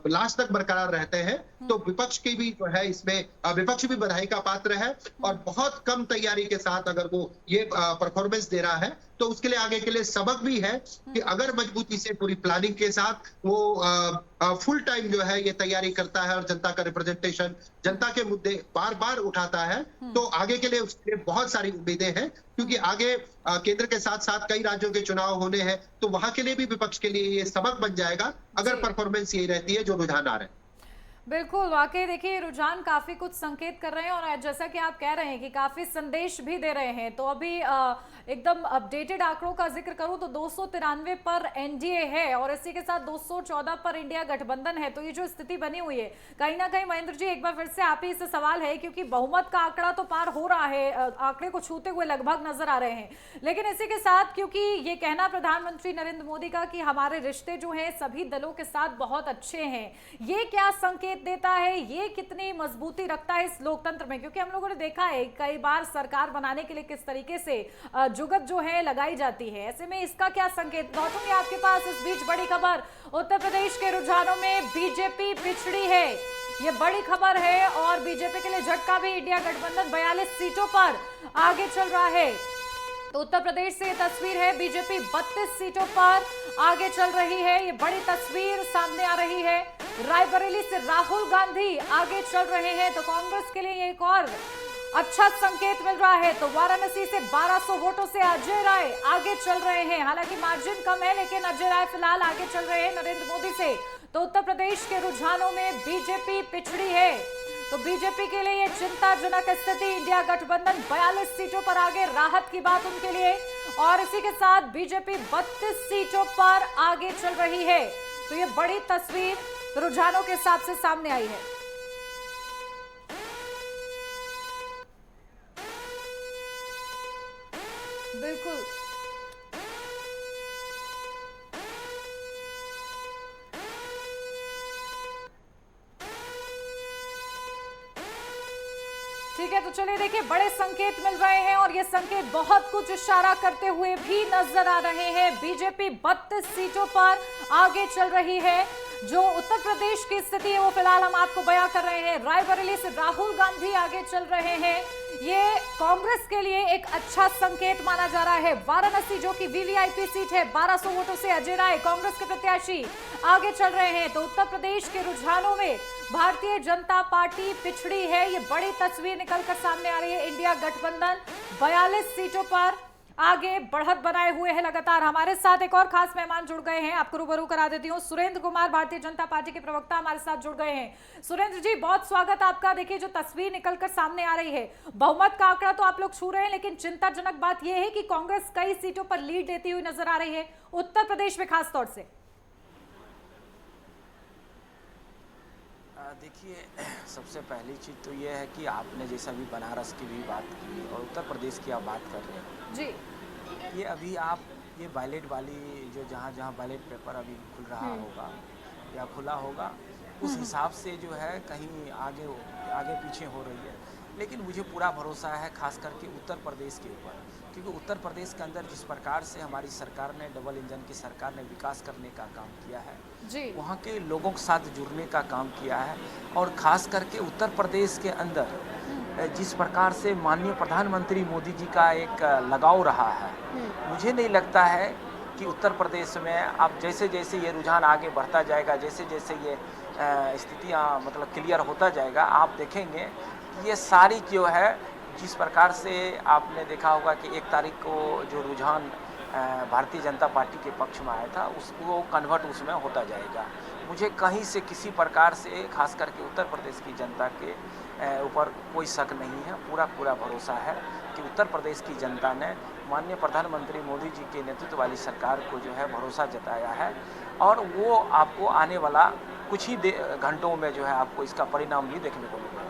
S5: लास्ट तक बरकरार रहते हैं तो विपक्ष की भी जो है इसमें विपक्ष भी बधाई का पात्र है। और बहुत कम तैयारी के साथ अगर वो ये परफॉर्मेंस दे रहा है तो उसके लिए आगे के लिए सबक भी है कि अगर मजबूती से पूरी प्लानिंग के साथ वो फुल टाइम जो है ये तैयारी करता है और जनता का रिप्रेजेंटेशन, जनता के मुद्दे बार बार उठाता है, तो आगे के लिए उसके लिए बहुत सारी उम्मीदें हैं, क्योंकि आगे केंद्र के साथ साथ कई राज्यों के चुनाव होने हैं, तो वहां के लिए भी विपक्ष के लिए ये सबक बन जाएगा अगर परफॉर्मेंस यही रहती है जो रुझान आ रहे हैं।
S2: बिल्कुल, वाकई देखिए रुझान काफी कुछ संकेत कर रहे हैं और जैसा कि आप कह रहे हैं कि काफी संदेश भी दे रहे हैं। तो अभी एकदम अपडेटेड आंकड़ों का जिक्र करूं तो 293 पर एनडीए है और इसी के साथ 214 पर इंडिया गठबंधन है। तो ये जो स्थिति बनी हुई है, कहीं ना कहीं महेंद्र जी एक बार फिर से आप ही से सवाल है, क्योंकि बहुमत का आंकड़ा तो पार हो रहा है, आंकड़े को छूते हुए लगभग नजर आ रहे हैं, लेकिन इसी के साथ क्योंकि ये कहना प्रधानमंत्री नरेंद्र मोदी का कि हमारे रिश्ते जो है सभी दलों के साथ बहुत अच्छे हैं, ये क्या संकेत देता है, ये कितनी मजबूती रखता है इस लोकतंत्र में? क्योंकि हम लोगों ने देखा है कई बार सरकार बनाने के लिए किस तरीके से वजूगत जो है लगाई जाती है। ऐसे में इसका क्या संकेत? लौटूंगी आपके पास। इस बीच बड़ी खबर, उत्तर प्रदेश के रुझानों में बीजेपी पिछड़ी है, ये बड़ी खबर है और बीजेपी के लिए झटका भी। इंडिया गठबंधन 42 सीटों पर आगे चल रहा है। तो उत्तर प्रदेश से ये तस्वीर है, बीजेपी 32 सीटों पर आगे चल रही है, ये बड़ी तस्वीर सामने आ रही है। रायबरेली से राहुल गांधी आगे चल रहे हैं, तो कांग्रेस के लिए एक और अच्छा संकेत मिल रहा है। तो वाराणसी से 1200 वोटों से अजय राय आगे चल रहे हैं, हालांकि मार्जिन कम है, लेकिन अजय राय फिलहाल आगे चल रहे हैं नरेंद्र मोदी से। तो उत्तर प्रदेश के रुझानों में बीजेपी पिछड़ी है, तो बीजेपी के लिए ये चिंताजनक स्थिति। इंडिया गठबंधन 42 सीटों पर आगे, राहत की बात उनके लिए। और इसी के साथ बीजेपी 32 सीटों पर आगे चल रही है। तो ये बड़ी तस्वीर रुझानों के हिसाब से सामने आई है। बिल्कुल, ठीक है। तो चलिए देखिए, बड़े संकेत मिल रहे हैं और ये संकेत बहुत कुछ इशारा करते हुए भी नजर आ रहे हैं। बीजेपी 32 सीटों पर आगे चल रही है। जो उत्तर प्रदेश की स्थिति है वो फिलहाल हम आपको बयां कर रहे हैं। रायबरेली से राहुल गांधी आगे चल रहे हैं, ये कांग्रेस के लिए एक अच्छा संकेत माना जा रहा है। वाराणसी जो कि वीवीआईपी सीट है, 1200 वोटों से अजय राय कांग्रेस के प्रत्याशी आगे चल रहे हैं। तो उत्तर प्रदेश के रुझानों में भारतीय जनता पार्टी पिछड़ी है, ये बड़ी तस्वीर निकलकर सामने आ रही है। इंडिया गठबंधन 42 सीटों पर आगे बढ़त बनाए हुए है लगातार। हमारे साथ एक और खास मेहमान जुड़ गए हैं, आपको रूबरू करा देती हूँ। सुरेंद्र कुमार, भारतीय जनता पार्टी के प्रवक्ता, हमारे साथ जुड़ गए हैं। सुरेंद्र जी, बहुत स्वागत आपका। देखिए, जो तस्वीर निकलकर सामने आ रही है, बहुमत का आंकड़ा तो आप लोग छू रहे हैं, लेकिन चिंताजनक बात यह है कि कांग्रेस कई सीटों पर लीड लेती हुई नजर आ रही है, उत्तर प्रदेश में खास तौर से।
S8: देखिए, सबसे पहली चीज़ तो ये है कि आपने जैसा भी बनारस की भी बात की और उत्तर प्रदेश की आप बात कर रहे हैं
S2: जी,
S8: ये अभी आप ये बैलेट वाली जो जहाँ जहाँ बैलेट पेपर अभी खुल रहा होगा या खुला होगा, उस हिसाब से जो है कहीं आगे आगे पीछे हो रही है। लेकिन मुझे पूरा भरोसा है खास करके उत्तर प्रदेश के ऊपर, क्योंकि उत्तर प्रदेश के अंदर जिस प्रकार से हमारी सरकार ने, डबल इंजन की सरकार ने विकास करने का काम किया है
S2: जी,
S8: वहाँ के लोगों के साथ जुड़ने का काम किया है। और ख़ास करके उत्तर प्रदेश के अंदर जिस प्रकार से माननीय प्रधानमंत्री मोदी जी का एक लगाव रहा है, मुझे नहीं लगता है कि उत्तर प्रदेश में अब जैसे जैसे ये रुझान आगे बढ़ता जाएगा, जैसे जैसे ये स्थितियाँ मतलब क्लियर होता जाएगा, आप देखेंगे कि ये सारी जो है जिस प्रकार से आपने देखा होगा कि 1 तारीख को जो रुझान भारतीय जनता पार्टी के पक्ष में आया था, उसको कन्वर्ट उसमें होता जाएगा। मुझे कहीं से किसी प्रकार से खास करके उत्तर प्रदेश की जनता के ऊपर कोई शक नहीं है। पूरा भरोसा है कि उत्तर प्रदेश की जनता ने माननीय प्रधानमंत्री मोदी जी के नेतृत्व वाली सरकार को जो है भरोसा जताया है, और वो आपको आने वाला कुछ ही घंटों में जो है आपको इसका परिणाम भी देखने को मिलेगा।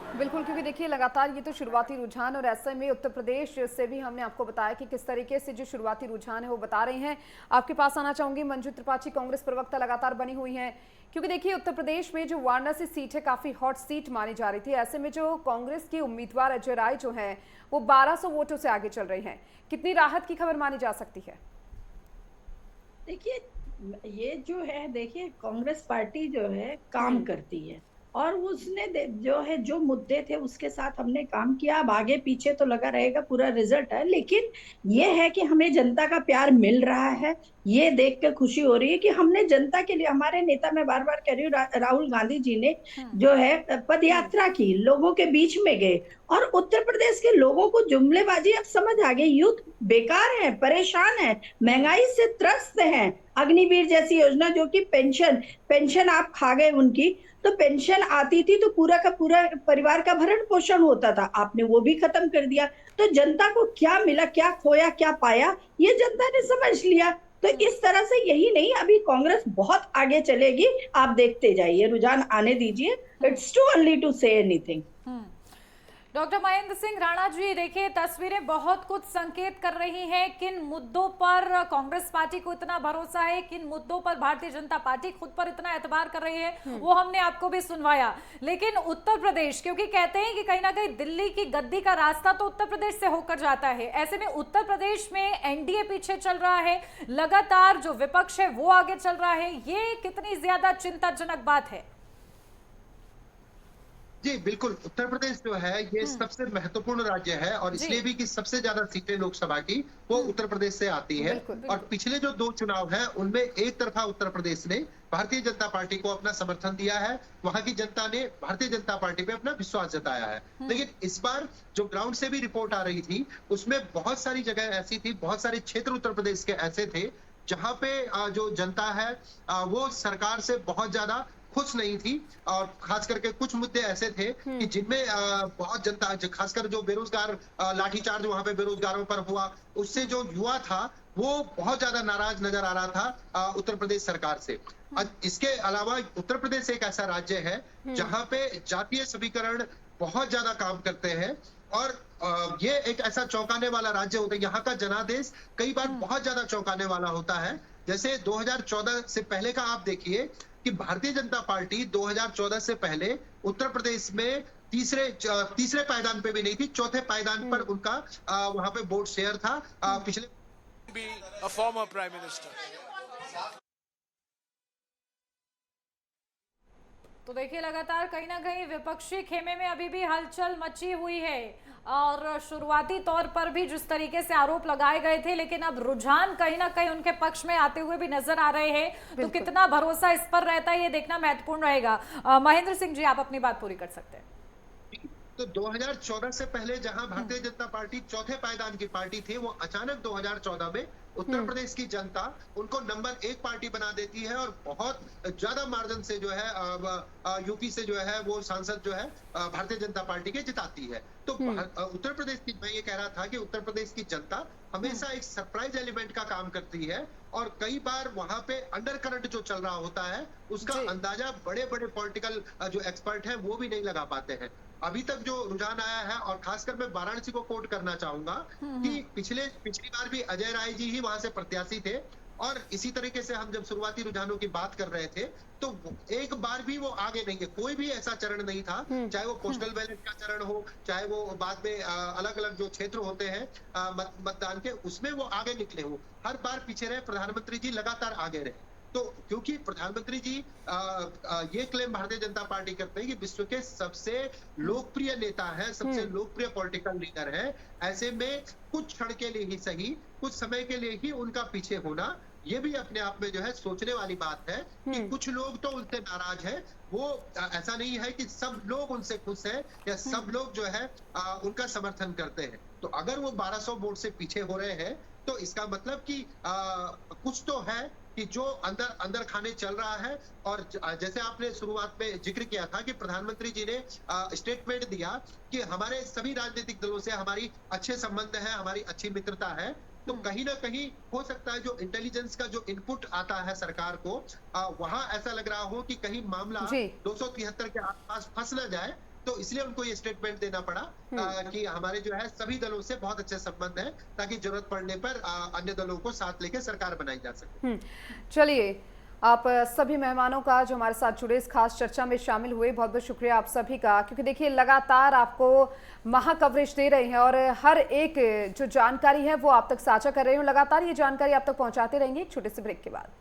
S1: बिल्कुल, क्योंकि देखिए लगातार ये तो शुरुआती रुझान, और ऐसे में उत्तर प्रदेश से भी हमने आपको बताया कि किस तरीके से जो शुरुआती रुझान है वो बता रहे हैं। आपके पास आना चाहूंगी, मंजू त्रिपाठी, कांग्रेस प्रवक्ता लगातार बनी हुई हैं, क्योंकि देखिए उत्तर प्रदेश में जो वाराणसी सीट है काफी हॉट सीट मानी जा रही थी। ऐसे में जो कांग्रेस की उम्मीदवार अजय राय जो है वो 1200 वोटों से आगे चल रहे हैं, कितनी राहत की खबर मानी जा सकती है?
S7: देखिए, ये जो है, देखिए कांग्रेस पार्टी जो है काम करती है, और उसने जो मुद्दे थे उसके साथ हमने काम किया। अब आगे पीछे तो लगा रहेगा, पूरा रिजल्ट है, लेकिन ये है कि हमें जनता का प्यार मिल रहा है। ये देख कर खुशी हो रही है कि हमने जनता के लिए, हमारे नेता, मैं बार बार कह रही हूँ, राहुल गांधी जी ने जो है पद यात्रा की, लोगों के बीच में गए, और उत्तर प्रदेश के लोगों को जुमलेबाजी अब समझ आ गई। यूथ बेकार है, परेशान है, महंगाई से त्रस्त है। अग्निवीर जैसी योजना, जो कि पेंशन आप खा गए उनकी, तो पेंशन आती थी तो पूरा का पूरा परिवार का भरण पोषण होता था, आपने वो भी खत्म कर दिया। तो जनता को क्या मिला, क्या खोया, क्या पाया, ये जनता ने समझ लिया। तो इस तरह से यही नहीं, अभी कांग्रेस बहुत आगे चलेगी, आप देखते जाइए, रुझान आने दीजिए। It's too early to say anything.
S2: Doctor Mahendra Singh Rana ji, देखिए तस्वीरें बहुत कुछ संकेत कर रही हैं। किन मुद्दों पर कांग्रेस पार्टी को इतना भरोसा है, किन मुद्दों पर भारतीय जनता पार्टी खुद पर इतना एतबार कर रही है, वो हमने आपको भी सुनवाया। लेकिन उत्तर प्रदेश, क्योंकि कहते हैं कि कहीं ना कहीं दिल्ली की गद्दी का रास्ता तो उत्तर प्रदेश से होकर जाता है, ऐसे में उत्तर प्रदेश में एनडीए पीछे चल रहा है, लगातार जो विपक्ष है वो आगे चल रहा है, ये कितनी ज्यादा चिंताजनक बात है?
S5: जी बिल्कुल, उत्तर प्रदेश जो है ये सबसे महत्वपूर्ण राज्य है और इसलिए भी कि सबसे ज्यादा सीटें लोकसभा की वो उत्तर प्रदेश से आती है। और पिछले जो 2 चुनाव हैं उनमें एक तरफा उत्तर प्रदेश ने भारतीय जनता पार्टी को अपना समर्थन दिया है, वहां की जनता ने भारतीय जनता पार्टी पे अपना विश्वास जताया है। लेकिन इस बार जो ग्राउंड से भी रिपोर्ट आ रही थी उसमें बहुत सारी जगह ऐसी थी, बहुत सारे क्षेत्र उत्तर प्रदेश के ऐसे थे जहां पे जो जनता है वो सरकार से बहुत ज्यादा खुश नहीं थी और खास करके कुछ मुद्दे ऐसे थे कि जिनमें बहुत जनता, खासकर जो बेरोजगार, लाठीचार्ज वहां पे बेरोजगारों पर हुआ, उससे जो युवा था वो बहुत ज्यादा नाराज नजर आ रहा था उत्तर प्रदेश सरकार से। इसके अलावा उत्तर प्रदेश एक ऐसा राज्य है जहां पे जातीय समीकरण बहुत ज्यादा काम करते हैं और ये एक ऐसा चौंकाने वाला राज्य होता है। यहाँ का जनादेश कई बार बहुत ज्यादा चौंकाने वाला होता है। जैसे 2014 से पहले का आप देखिए कि भारतीय जनता पार्टी 2014 से पहले उत्तर प्रदेश में तीसरे पायदान पे भी नहीं थी, चौथे पायदान पर उनका वहां पे वोट शेयर था। पिछले
S2: तो देखिए लगातार कहीं ना कहीं विपक्षी खेमे में अभी भी हलचल मची हुई है और शुरुआती तौर पर भी जिस तरीके से आरोप लगाए गए थे, लेकिन अब रुझान कहीं ना कहीं उनके पक्ष में आते हुए भी नजर आ रहे हैं। तो कितना भरोसा इस पर रहता है ये देखना महत्वपूर्ण रहेगा। महेंद्र सिंह जी, आप अपनी बात पूरी कर सकते हैं।
S5: तो 2014 से पहले जहां भारतीय जनता पार्टी चौथे पायदान की पार्टी थी, वो अचानक 2014 में उत्तर प्रदेश की जनता उनको नंबर 1 पार्टी बना देती है और बहुत ज्यादा मार्जिन से जो है यूपी से जो है वो सांसद जो है भारतीय जनता पार्टी के जिताती है। तो उत्तर प्रदेश की, मैं ये कह रहा था कि उत्तर प्रदेश की जनता हमेशा एक सरप्राइज एलिमेंट का काम करती है और कई बार वहां पे अंडर करंट जो चल रहा होता है उसका अंदाजा बड़े बड़े पॉलिटिकल जो एक्सपर्ट हैं वो भी नहीं लगा पाते हैं। अभी तक जो रुझान आया है, और खासकर मैं वाराणसी को कोट करना चाहूंगा कि पिछली बार भी अजय राय जी ही वहां से प्रत्याशी थे और इसी तरीके से हम जब शुरुआती रुझानों की बात कर रहे थे तो एक बार भी वो आगे नहीं है। कोई भी ऐसा चरण नहीं था, चाहे वो पोस्टल बैलेट का चरण हो, चाहे वो बाद में अलग अलग जो क्षेत्र होते हैं मतदान के, उसमें वो आगे निकले हो। हर बार पीछे रहे, प्रधानमंत्री जी लगातार आगे रहे। तो क्योंकि प्रधानमंत्री जी ये क्लेम भारतीय जनता पार्टी करते हैं कि विश्व के सबसे लोकप्रिय नेता है, सबसे लोकप्रिय पॉलिटिकल लीडर है, ऐसे में कुछ क्षण के लिए ही सही, कुछ समय के लिए ही उनका पीछे होना, ये भी अपने आप में जो है सोचने वाली बात है कि कुछ लोग तो उनसे नाराज है। वो ऐसा नहीं है कि सब लोग उनसे खुश हैं या सब लोग जो है उनका समर्थन करते हैं। तो अगर वो 1200 वोट से पीछे हो रहे हैं तो इसका मतलब कि कुछ तो है कि जो अंदर खाने चल रहा है। और जैसे आपने शुरुआत में जिक्र किया था कि प्रधानमंत्री जी ने स्टेटमेंट दिया कि हमारे सभी राजनीतिक दलों से हमारी अच्छे संबंध है, हमारी अच्छी मित्रता है। तो कहीं ना कहीं हो सकता है जो इंटेलिजेंस का जो इनपुट आता है सरकार को, वहां ऐसा लग रहा हो कि कहीं मामला 273 के आसपास फंस न जाए, तो इसलिए उनको ये स्टेटमेंट देना पड़ा कि हमारे जो है सभी दलों से बहुत अच्छे संबंध हैं ताकि जरूरत पड़ने पर अन्य दलों को साथ लेके सरकार बनाई जा सके।
S1: चलिए, आप सभी मेहमानों का जो हमारे साथ जुड़े इस खास चर्चा में शामिल हुए, बहुत बहुत शुक्रिया आप सभी का, क्योंकि देखिए लगातार आपको महा कवरेज दे रहे हैं और हर एक जो जानकारी है वो आप तक साझा कर रहे हैं। लगातार ये जानकारी आप तक पहुंचाते रहेंगे एक छोटे से ब्रेक के बाद।